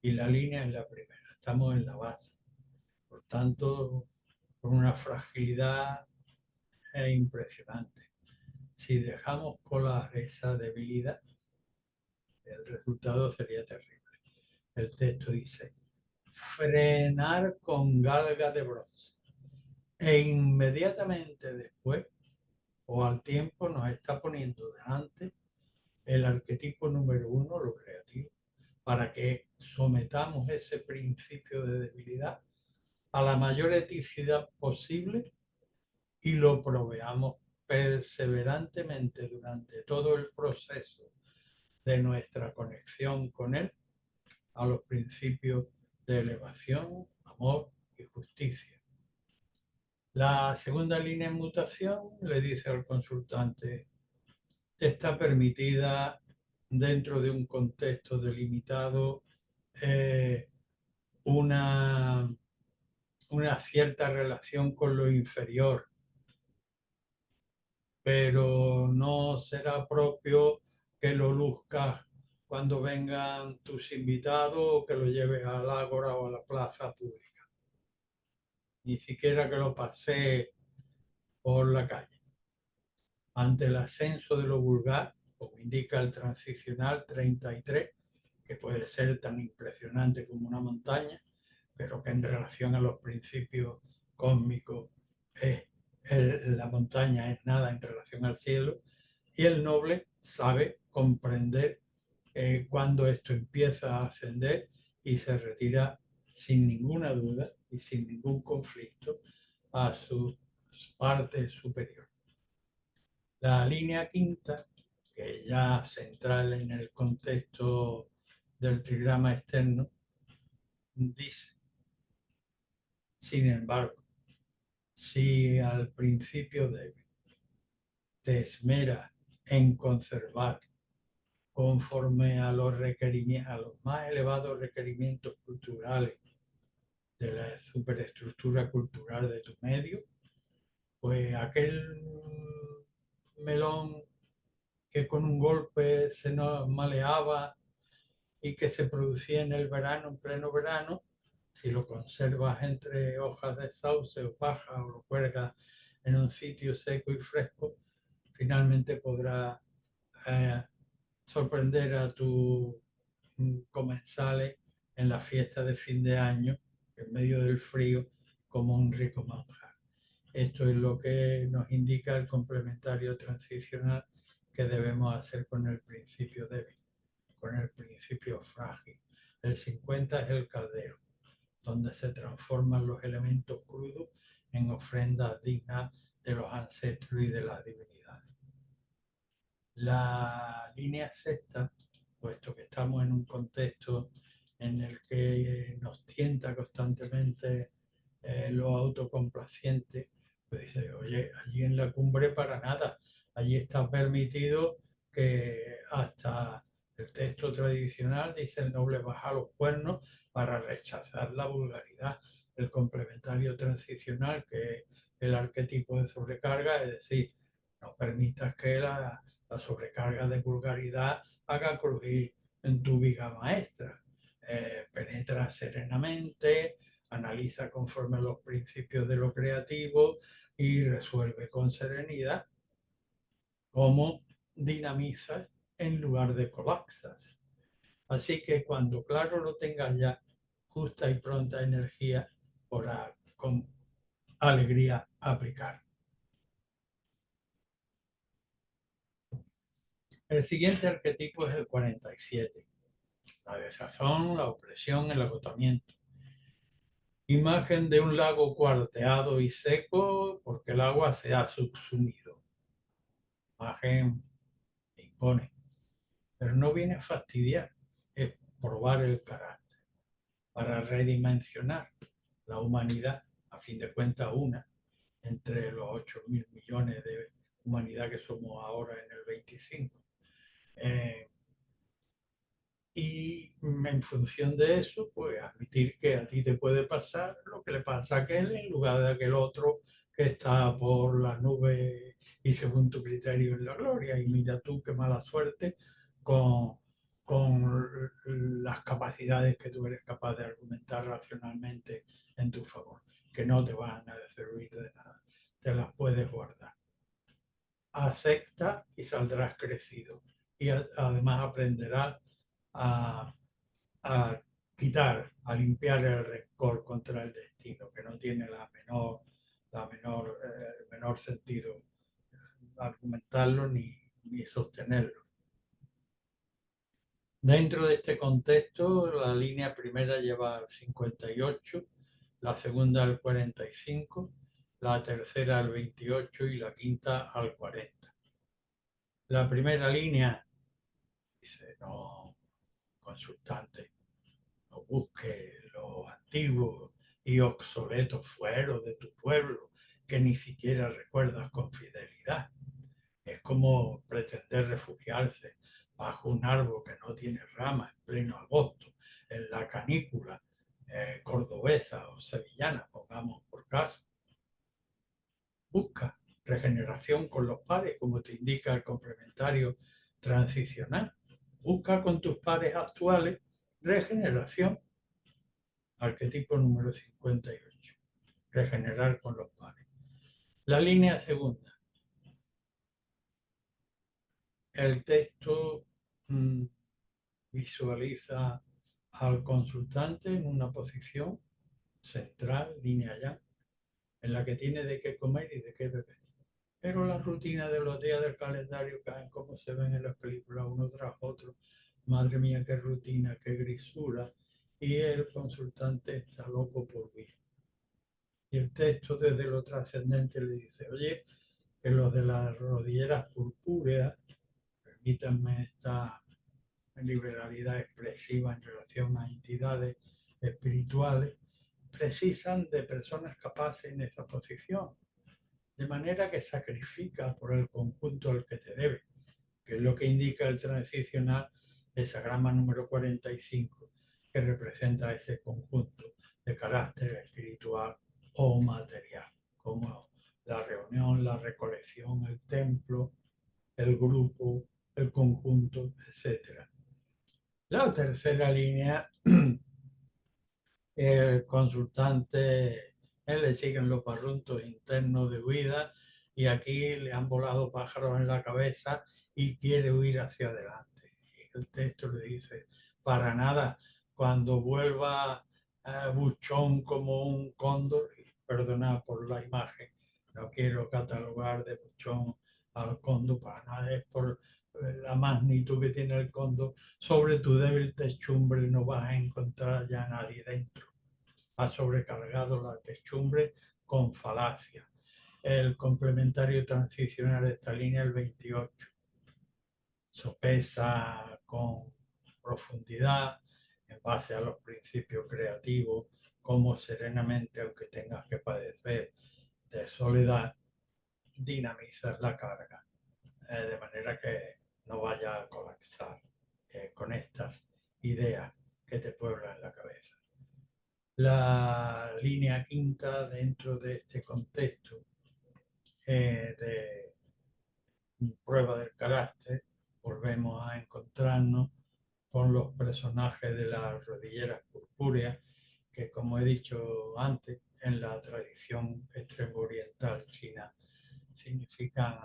Y la línea es la primera, estamos en la base. Por tanto, con una fragilidad impresionante. Si dejamos colar esa debilidad, el resultado sería terrible. El texto dice: frenar con galga de bronce. E inmediatamente después, o al tiempo, nos está poniendo delante el arquetipo número 1, lo creativo, para que sometamos ese principio de debilidad a la mayor eticidad posible y lo proveamos perseverantemente durante todo el proceso de nuestra conexión con él a los principios de elevación, amor y justicia. La segunda línea en mutación le dice al consultante: está permitida dentro de un contexto delimitado una, una cierta relación con lo inferior, pero no será propio que lo luzcas cuando vengan tus invitados o que lo lleves al ágora o a la plaza pública. Ni siquiera que lo pasees por la calle. Ante el ascenso de lo vulgar, como indica el transicional 33, que puede ser tan impresionante como una montaña, pero que en relación a los principios cósmicos la montaña es nada en relación al cielo, y el noble sabe comprender cuando esto empieza a ascender y se retira sin ninguna duda y sin ningún conflicto a su parte superior. La línea quinta, que ya central en el contexto del trigrama externo, dice: sin embargo, si al principio débil te esmeras en conservar conforme a los requerimientos, a los más elevados requerimientos culturales de la superestructura cultural de tu medio, pues aquel melón que con un golpe se nos maleaba y que se producía en el verano, en pleno verano, si lo conservas entre hojas de sauce o paja o lo cuelgas en un sitio seco y fresco, finalmente podrá sorprender a tus comensales en la fiesta de fin de año, en medio del frío, como un rico manjar. Esto es lo que nos indica el complementario transicional que debemos hacer con el principio débil, con el principio frágil. El 50 es el caldero, donde se transforman los elementos crudos en ofrendas dignas de los ancestros y de las divinidades. La línea sexta, puesto que estamos en un contexto en el que nos tienta constantemente lo autocomplaciente, pues dice: oye, allí en la cumbre para nada, allí está permitido que hasta el texto tradicional dice: el noble baja los cuernos para rechazar la vulgaridad. El complementario transicional, que es el arquetipo de sobrecarga, es decir, no permitas que la sobrecarga de vulgaridad haga crujir en tu viga maestra. Penetra serenamente, analiza conforme a los principios de lo creativo y resuelve con serenidad. Cómo dinamizas en lugar de colapsas. Así que cuando claro lo tengas ya, justa y pronta energía para con alegría aplicar. El siguiente arquetipo es el 47. La desazón, la opresión, el agotamiento. Imagen de un lago cuarteado y seco porque el agua se ha subsumido. Imagen que impone, pero no viene a fastidiar, es probar el carácter para redimensionar la humanidad, a fin de cuentas una, entre los 8.000 millones de humanidad que somos ahora en el 25. Y en función de eso, pues admitir que a ti te puede pasar lo que le pasa a aquel en lugar de aquel otro que está por las nubes y según tu criterio en la gloria. Y mira tú qué mala suerte con, con las capacidades que tú eres capaz de argumentar racionalmente en tu favor, que no te van a servir de nada, te las puedes guardar. Acepta y saldrás crecido. Y además aprenderás a, a quitar, a limpiar el rencor contra el destino, que no tiene el menor sentido argumentarlo ni sostenerlo. Dentro de este contexto, la línea primera lleva al 58, la segunda al 45, la tercera al 28 y la quinta al 40. La primera línea dice: no, consultante, no busques los antiguos y obsoletos fueros de tu pueblo que ni siquiera recuerdas con fidelidad. Es como pretender refugiarse bajo un árbol que no tiene ramas en pleno agosto, en la canícula cordobesa o sevillana, pongamos por caso. Busca regeneración con los pares, como te indica el complementario transicional. Busca con tus pares actuales regeneración. Arquetipo número 58. Regenerar con los pares. La línea segunda. El texto visualiza al consultante en una posición central, línea yang, en la que tiene de qué comer y de qué beber. Pero la rutina de los días del calendario caen como se ven en las películas, uno tras otro. Madre mía, qué rutina, qué grisura. Y el consultante está loco por vivir. Y el texto desde lo trascendente le dice, oye, que los de las rodilleras purpúreas, permítanme esta liberalidad expresiva en relación a entidades espirituales, precisan de personas capaces en esa posición, de manera que sacrifica por el conjunto al que te debe, que es lo que indica el transicional de Sagrama número 45, que representa ese conjunto de carácter espiritual o material, como la reunión, la recolección, el templo, el grupo, el conjunto, etc. La tercera línea, el consultante, él le siguen los barruntos internos de huida y aquí le han volado pájaros en la cabeza y quiere huir hacia adelante. Y el texto le dice, para nada, cuando vuelva Buchón como un cóndor, perdona por la imagen, no quiero catalogar de Buchón al cóndor para nada, es por la magnitud que tiene el cóndor. Sobre tu débil techumbre no vas a encontrar ya nadie dentro. Ha sobrecargado la techumbre con falacia. El complementario transicional de esta línea, el 28, sopesa con profundidad en base a los principios creativos, como serenamente, aunque tengas que padecer de soledad, dinamizas la carga, de manera que no vaya a colapsar con estas ideas que te pueblan la cabeza. La línea quinta dentro de este contexto de prueba del carácter, volvemos a encontrarnos con los personajes de las rodilleras purpúreas, que como he dicho antes, en la tradición extremo oriental china significan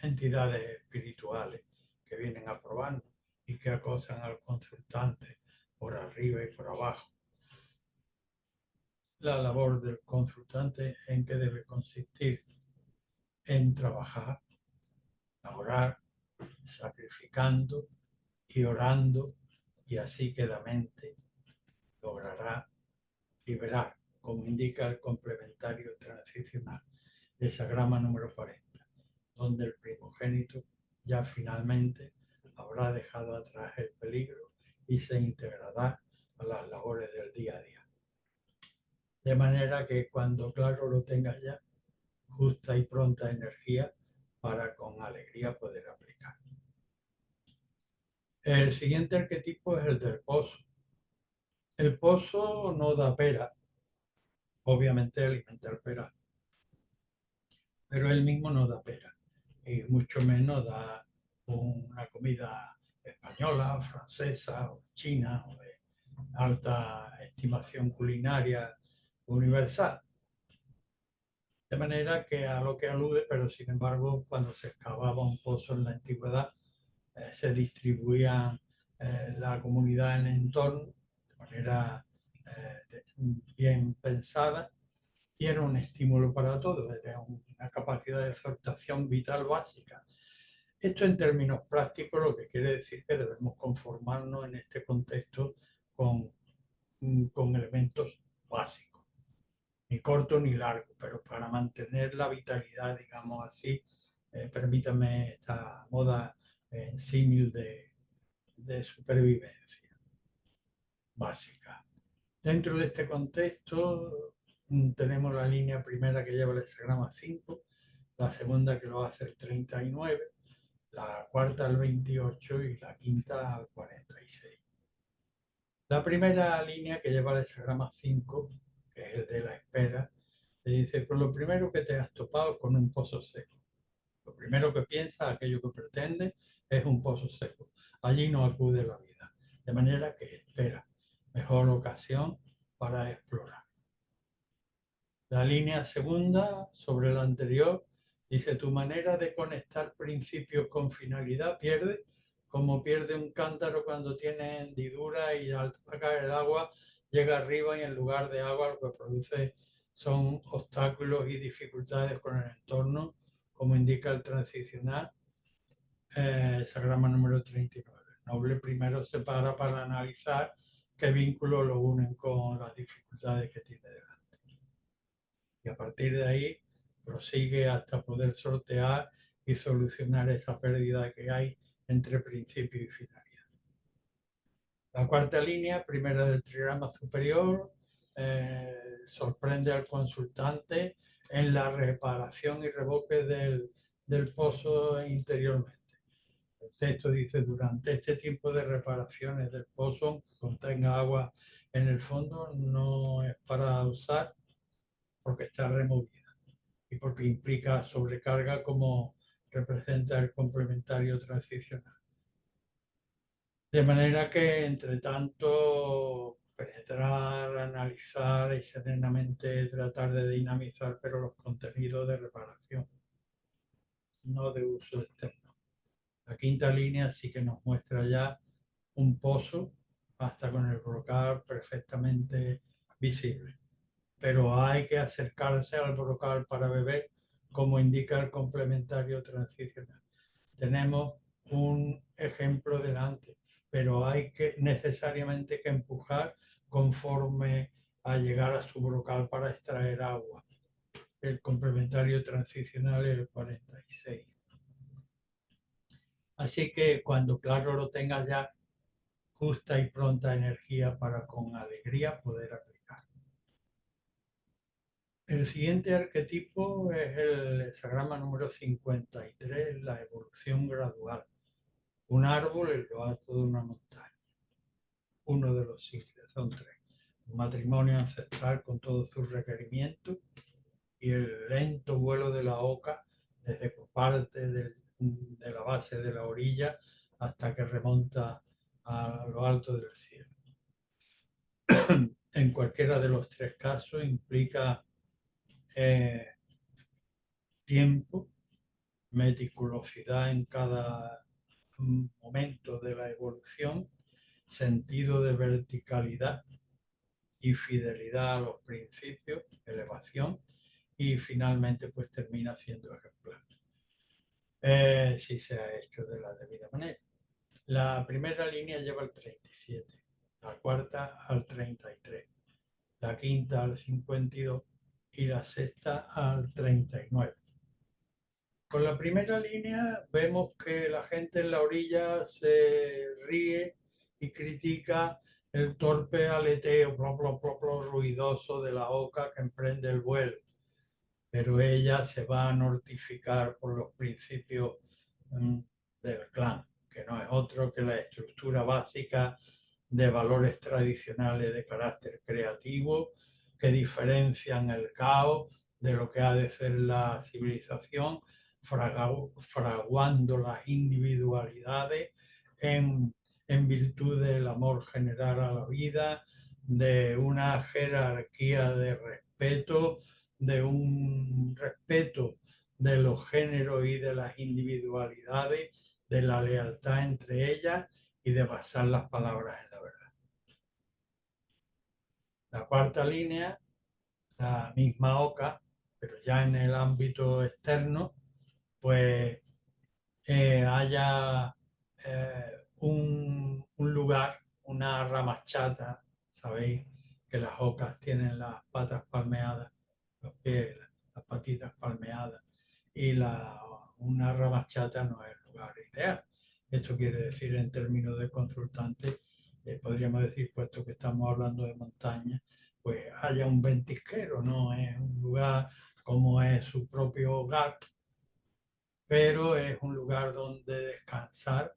entidades espirituales que vienen a probarnos y que acosan al consultante por arriba y por abajo. La labor del consultante en qué debe consistir: en trabajar, orar, sacrificando y orando, y así quedamente logrará liberar, como indica el complementario transicional de Sagrama número 40, donde el primogénito ya finalmente habrá dejado atrás el peligro y se integrará a las labores del día a día. De manera que cuando claro lo tengas ya, justa y pronta energía para con alegría poder aplicar. El siguiente arquetipo es el del pozo. El pozo no da pera, obviamente alimenta el pera, pero él mismo no da pera, y mucho menos da una comida española, francesa o china o de alta estimación culinaria universal. De manera que a lo que alude, pero sin embargo, cuando se excavaba un pozo en la antigüedad, se distribuía la comunidad en el entorno de manera bien pensada y era un estímulo para todos, era una capacidad de exhortación vital básica. Esto en términos prácticos lo que quiere decir que debemos conformarnos en este contexto con elementos básicos, ni corto ni largo, pero para mantener la vitalidad, digamos así, permítame esta moda en símil de supervivencia básica. Dentro de este contexto tenemos la línea primera que lleva el hexagrama 5, la segunda que lo hace el 39, la cuarta al 28 y la quinta al 46. La primera línea que lleva el hexagrama 5, que es el de la espera, te dice, pues lo primero que te has topado con un pozo seco. Lo primero que piensa, aquello que pretende, es un pozo seco. Allí no acude la vida. De manera que espera mejor ocasión para explorar. La línea segunda, sobre la anterior, dice, tu manera de conectar principios con finalidad pierde, como pierde un cántaro cuando tiene hendidura y al sacar el agua llega arriba y en lugar de agua lo que produce son obstáculos y dificultades con el entorno, como indica el transicional, hexagrama número 39. Noble primero se para analizar qué vínculos lo unen con las dificultades que tiene delante. Y a partir de ahí prosigue hasta poder sortear y solucionar esa pérdida que hay entre principio y finalidad. La cuarta línea, primera del trigrama superior, sorprende al consultante en la reparación y revoque del pozo interiormente. El texto dice, durante este tiempo de reparaciones del pozo, que contenga agua en el fondo, no es para usar porque está removida y porque implica sobrecarga como representa el complementario transicional. De manera que, entre tanto, penetrar, analizar y serenamente tratar de dinamizar, pero los contenidos de reparación, no de uso externo. La quinta línea sí que nos muestra ya un pozo, hasta con el brocal perfectamente visible. Pero hay que acercarse al brocal para beber, como indica el complementario transicional. Tenemos un ejemplo delante, pero hay que necesariamente que empujar conforme a llegar a su brocal para extraer agua. El complementario transicional es el 46. Así que cuando claro lo tengas ya, justa y pronta energía para con alegría poder aplicar. El siguiente arquetipo es el hexagrama número 53, la evolución gradual. Un árbol en lo alto de una montaña. Uno de los siglos, son tres. Un matrimonio ancestral con todos sus requerimientos y el lento vuelo de la oca desde parte de la base de la orilla hasta que remonta a lo alto del cielo. En cualquiera de los tres casos implica tiempo, meticulosidad en cada momento de la evolución, sentido de verticalidad y fidelidad a los principios, elevación, y finalmente pues termina siendo ejemplar. Si se ha hecho de la debida manera. La primera línea lleva al 37, la cuarta al 33, la quinta al 52 y la sexta al 39. Con la primera línea vemos que la gente en la orilla se ríe y critica el torpe aleteo ruidoso de la oca que emprende el vuelo, pero ella se va a nortificar por los principios del clan, que no es otro que la estructura básica de valores tradicionales de carácter creativo que diferencian el caos de lo que ha de ser la civilización, fraguando las individualidades en virtud del amor general a la vida, de una jerarquía de respeto, de un respeto de los géneros y de las individualidades, de la lealtad entre ellas y de basar las palabras en la verdad. La cuarta línea, la misma oca, pero ya en el ámbito externo, pues haya un lugar, una ramachata, sabéis que las ocas tienen las patas palmeadas, los pies, las patitas palmeadas, y una ramachata no es el lugar ideal. Esto quiere decir en términos de consultante, podríamos decir, puesto que estamos hablando de montaña, pues haya un ventisquero, no es un lugar como es su propio hogar, pero es un lugar donde descansar,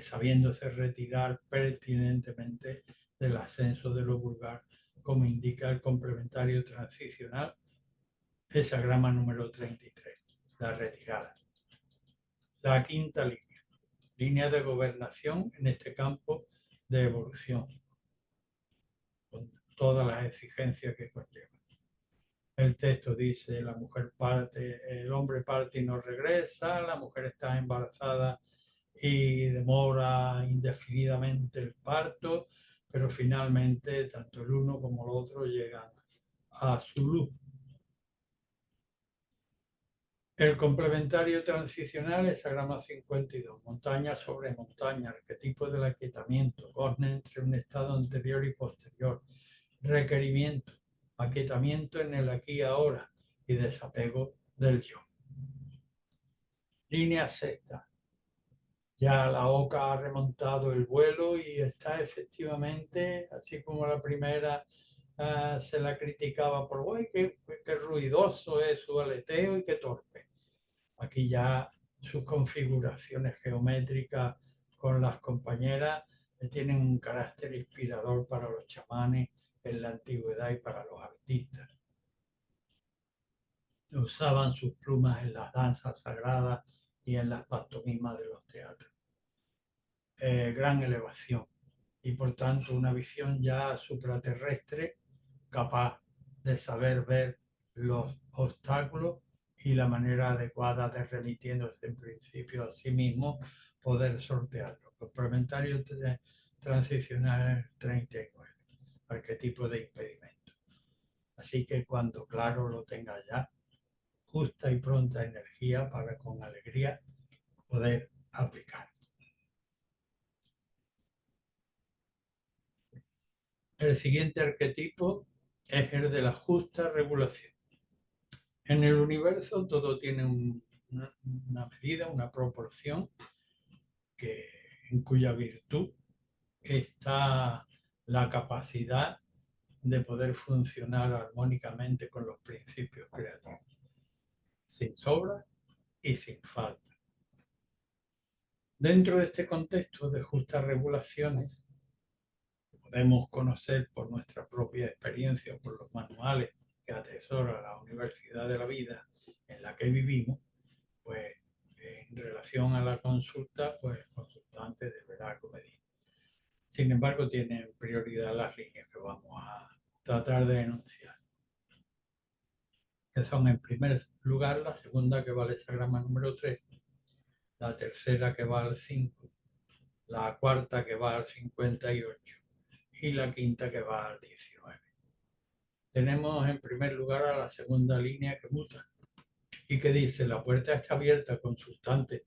sabiéndose retirar pertinentemente del ascenso de lo vulgar, como indica el complementario transicional, hexagrama número 33, la retirada. La quinta línea, línea de gobernación en este campo de evolución, con todas las exigencias que conlleva. El texto dice, la mujer parte, el hombre parte y no regresa, la mujer está embarazada y demora indefinidamente el parto, pero finalmente tanto el uno como el otro llegan a su luz. El complementario transicional es grama 52, montaña sobre montaña, arquetipo del aquietamiento, gozne entre un estado anterior y posterior, requerimiento, aquietamiento en el aquí y ahora y desapego del yo. Línea sexta. Ya la OCA ha remontado el vuelo y está efectivamente, así como la primera se la criticaba por, uy, qué ruidoso es su aleteo y qué torpe. Aquí ya sus configuraciones geométricas con las compañeras tienen un carácter inspirador para los chamanes en la antigüedad y para los artistas. Usaban sus plumas en las danzas sagradas y en las pantomimas de los teatros. Gran elevación y por tanto una visión ya supraterrestre capaz de saber ver los obstáculos y la manera adecuada de remitiéndose en principio a sí mismo poder sortearlo. Complementario transicional 39, arquetipo de impedimento. Así que cuando claro lo tenga ya, justa y pronta energía para con alegría poder aplicar. El siguiente arquetipo es el de la justa regulación. En el universo todo tiene una medida, una proporción que, en cuya virtud está la capacidad de poder funcionar armónicamente con los principios creativos, sin sobra y sin falta. Dentro de este contexto de justas regulaciones, podemos conocer por nuestra propia experiencia, por los manuales que atesora la Universidad de la Vida en la que vivimos, pues en relación a la consulta, pues el consultante deberá acudir. Sin embargo, tienen prioridad las líneas que vamos a tratar de enunciar, que son en primer lugar la segunda que va al hexagrama número 3, la tercera que va al 5, la cuarta que va al 58 y la quinta que va al 19. Tenemos en primer lugar a la segunda línea que muta y que dice: la puerta está abierta, consultante,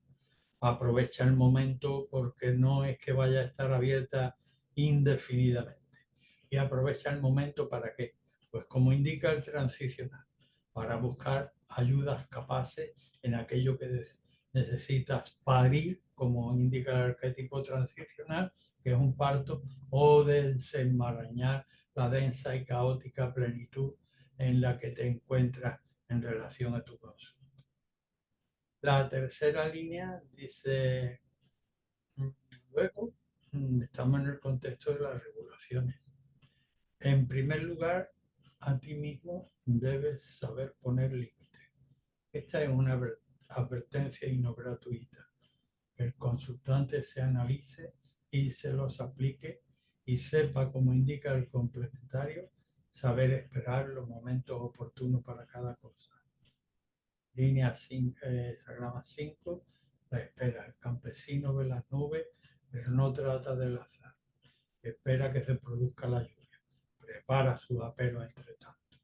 aprovecha el momento porque no es que vaya a estar abierta indefinidamente. Y aprovecha el momento para qué, pues como indica el transicional, para buscar ayudas capaces en aquello que necesitas parir, como indica el arquetipo transicional, que es un parto, o desenmarañar la densa y caótica plenitud en la que te encuentras en relación a tu consumo. La tercera línea dice, luego, estamos en el contexto de las regulaciones. En primer lugar, a ti mismo debes saber poner límites. Esta es una advertencia y no gratuita. El consultante se analice y se los aplique y sepa, como indica el complementario, saber esperar los momentos oportunos para cada cosa. Línea 5, Sagrama 5, la espera. El campesino ve las nubes, pero no trata del azar. Espera que se produzca la lluvia. Prepara su apelo entre tanto.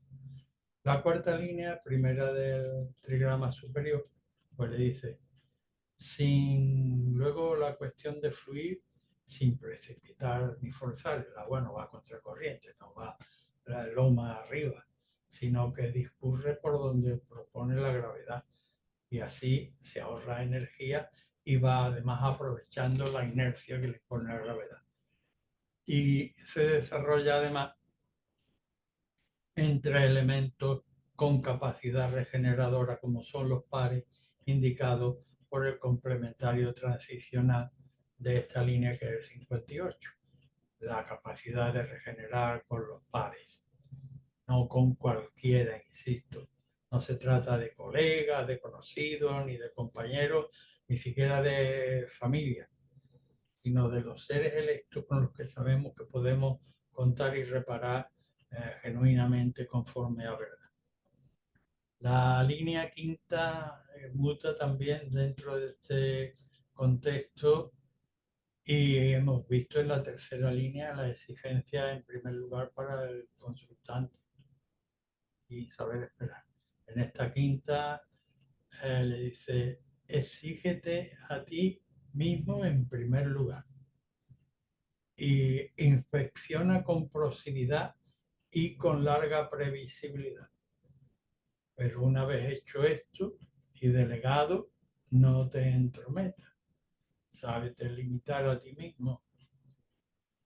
La cuarta línea, primera del trigrama superior, pues le dice, luego la cuestión de fluir sin precipitar ni forzar. El agua no va a contracorriente, no va la loma arriba, sino que discurre por donde propone la gravedad y así se ahorra energía y va además aprovechando la inercia que le pone la gravedad. Y se desarrolla además entre elementos con capacidad regeneradora como son los pares indicados por el complementario transicional de esta línea que es el 58. La capacidad de regenerar con los pares, no con cualquiera, insisto. No se trata de colegas, de conocidos, ni de compañeros, ni siquiera de familia, sino de los seres electos con los que sabemos que podemos contar y reparar genuinamente conforme a verdad. La línea quinta muta también dentro de este contexto Y hemos visto en la tercera línea la exigencia en primer lugar para el consultante y saber esperar. En esta quinta le dice, exígete a ti mismo en primer lugar y inspecciona con proximidad y con larga previsibilidad. Pero una vez hecho esto y delegado, no te entrometas. Sábete limitar a ti mismo.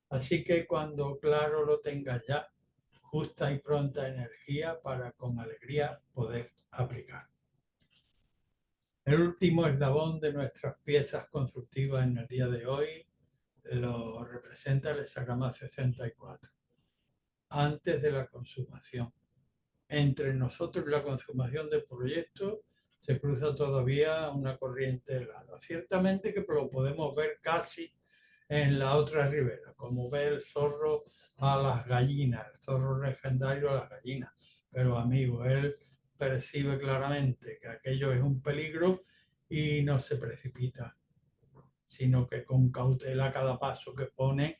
Así que cuando claro lo tengas ya, justa y pronta energía para con alegría poder aplicar. El último eslabón de nuestras piezas constructivas en el día de hoy lo representa el hexagrama 64. Antes de la consumación. Entre nosotros y la consumación del proyecto se cruza todavía una corriente helada. Ciertamente que lo podemos ver casi en la otra ribera, como ve el zorro a las gallinas, el zorro legendario a las gallinas. Pero amigo, él percibe claramente que aquello es un peligro y no se precipita, sino que con cautela cada paso que pone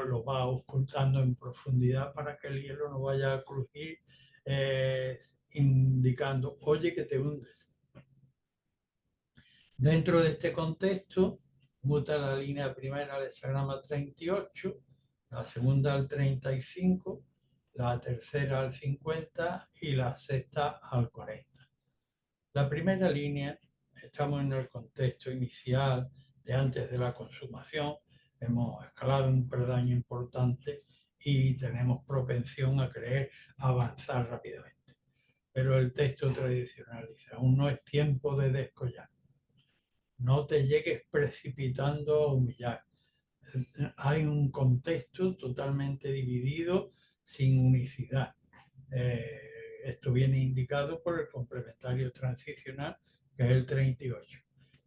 lo va ocultando en profundidad para que el hielo no vaya a crujir, indicando, oye, que te hundes. Dentro de este contexto, muta la línea primera al hexagrama 38, la segunda al 35, la tercera al 50 y la sexta al 40. La primera línea, estamos en el contexto inicial de antes de la consumación, hemos escalado un peldaño importante y tenemos propensión a querer avanzar rápidamente. Pero el texto tradicional dice, aún no es tiempo de descollar. No te llegues precipitando a humillar. Hay un contexto totalmente dividido, sin unicidad. Esto viene indicado por el complementario transicional, que es el 38.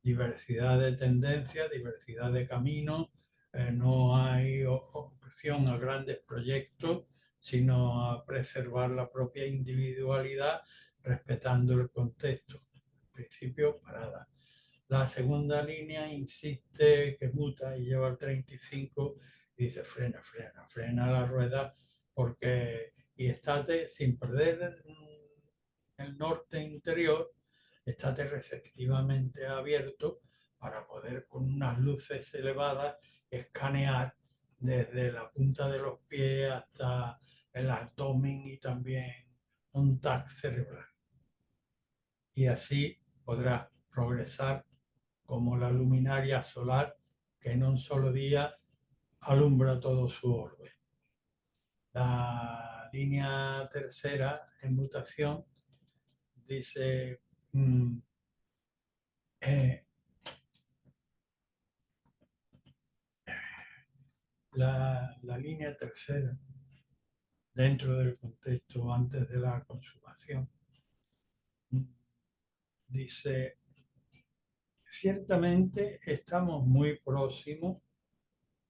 Diversidad de tendencias, diversidad de caminos, no hay opción a grandes proyectos, sino a preservar la propia individualidad, respetando el contexto. En principio, parada. La segunda línea insiste que muta y lleva el 35 y dice frena la rueda porque y estate sin perder el norte interior, estate receptivamente abierto para poder con unas luces elevadas escanear desde la punta de los pies hasta el abdomen y también un TAC cerebral. Y así podrás progresar como la luminaria solar que en un solo día alumbra todo su orbe. La línea tercera en mutación dice eh, la línea tercera dentro del contexto antes de la consumación dice ciertamente estamos muy próximos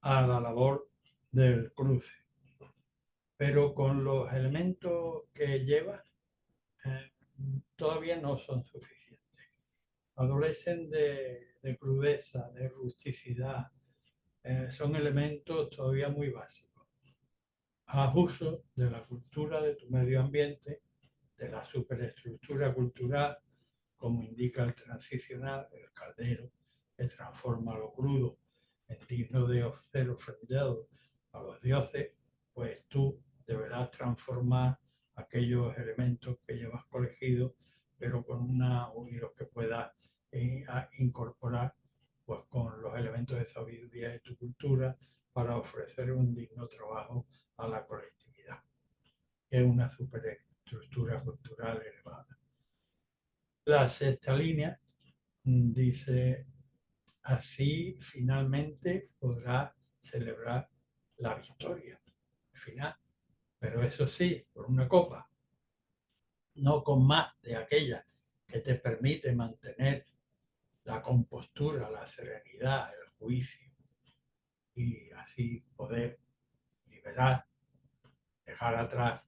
a la labor del cruce, pero con los elementos que lleva todavía no son suficientes. Adolecen de crudeza, de rusticidad, son elementos todavía muy básicos. Haz uso de la cultura de tu medio ambiente, de la superestructura cultural, como indica el transicional, el caldero, que transforma lo crudo en digno de ser ofrendado a los dioses, pues tú deberás transformar aquellos elementos que llevas colegidos, pero con y los que puedas incorporar pues con los elementos de sabiduría de tu cultura para ofrecer un digno trabajo a la colectividad, que es una superestructura cultural elevada. La sexta línea dice, así finalmente podrá celebrar la victoria final, pero eso sí, por una copa, no con más de aquella que te permite mantener la compostura, la serenidad, el juicio y así poder liberar, dejar atrás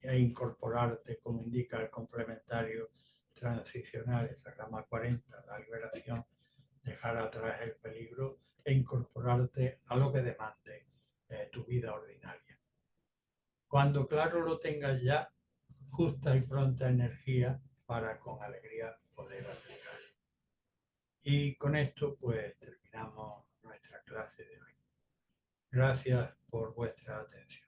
e incorporarte, como indica el complementario transicional, esa gama 40, la liberación, dejar atrás el peligro e incorporarte claro lo tengas ya, justa y pronta energía para con alegría poder aplicar. Y con esto pues terminamos nuestra clase de hoy. Gracias por vuestra atención.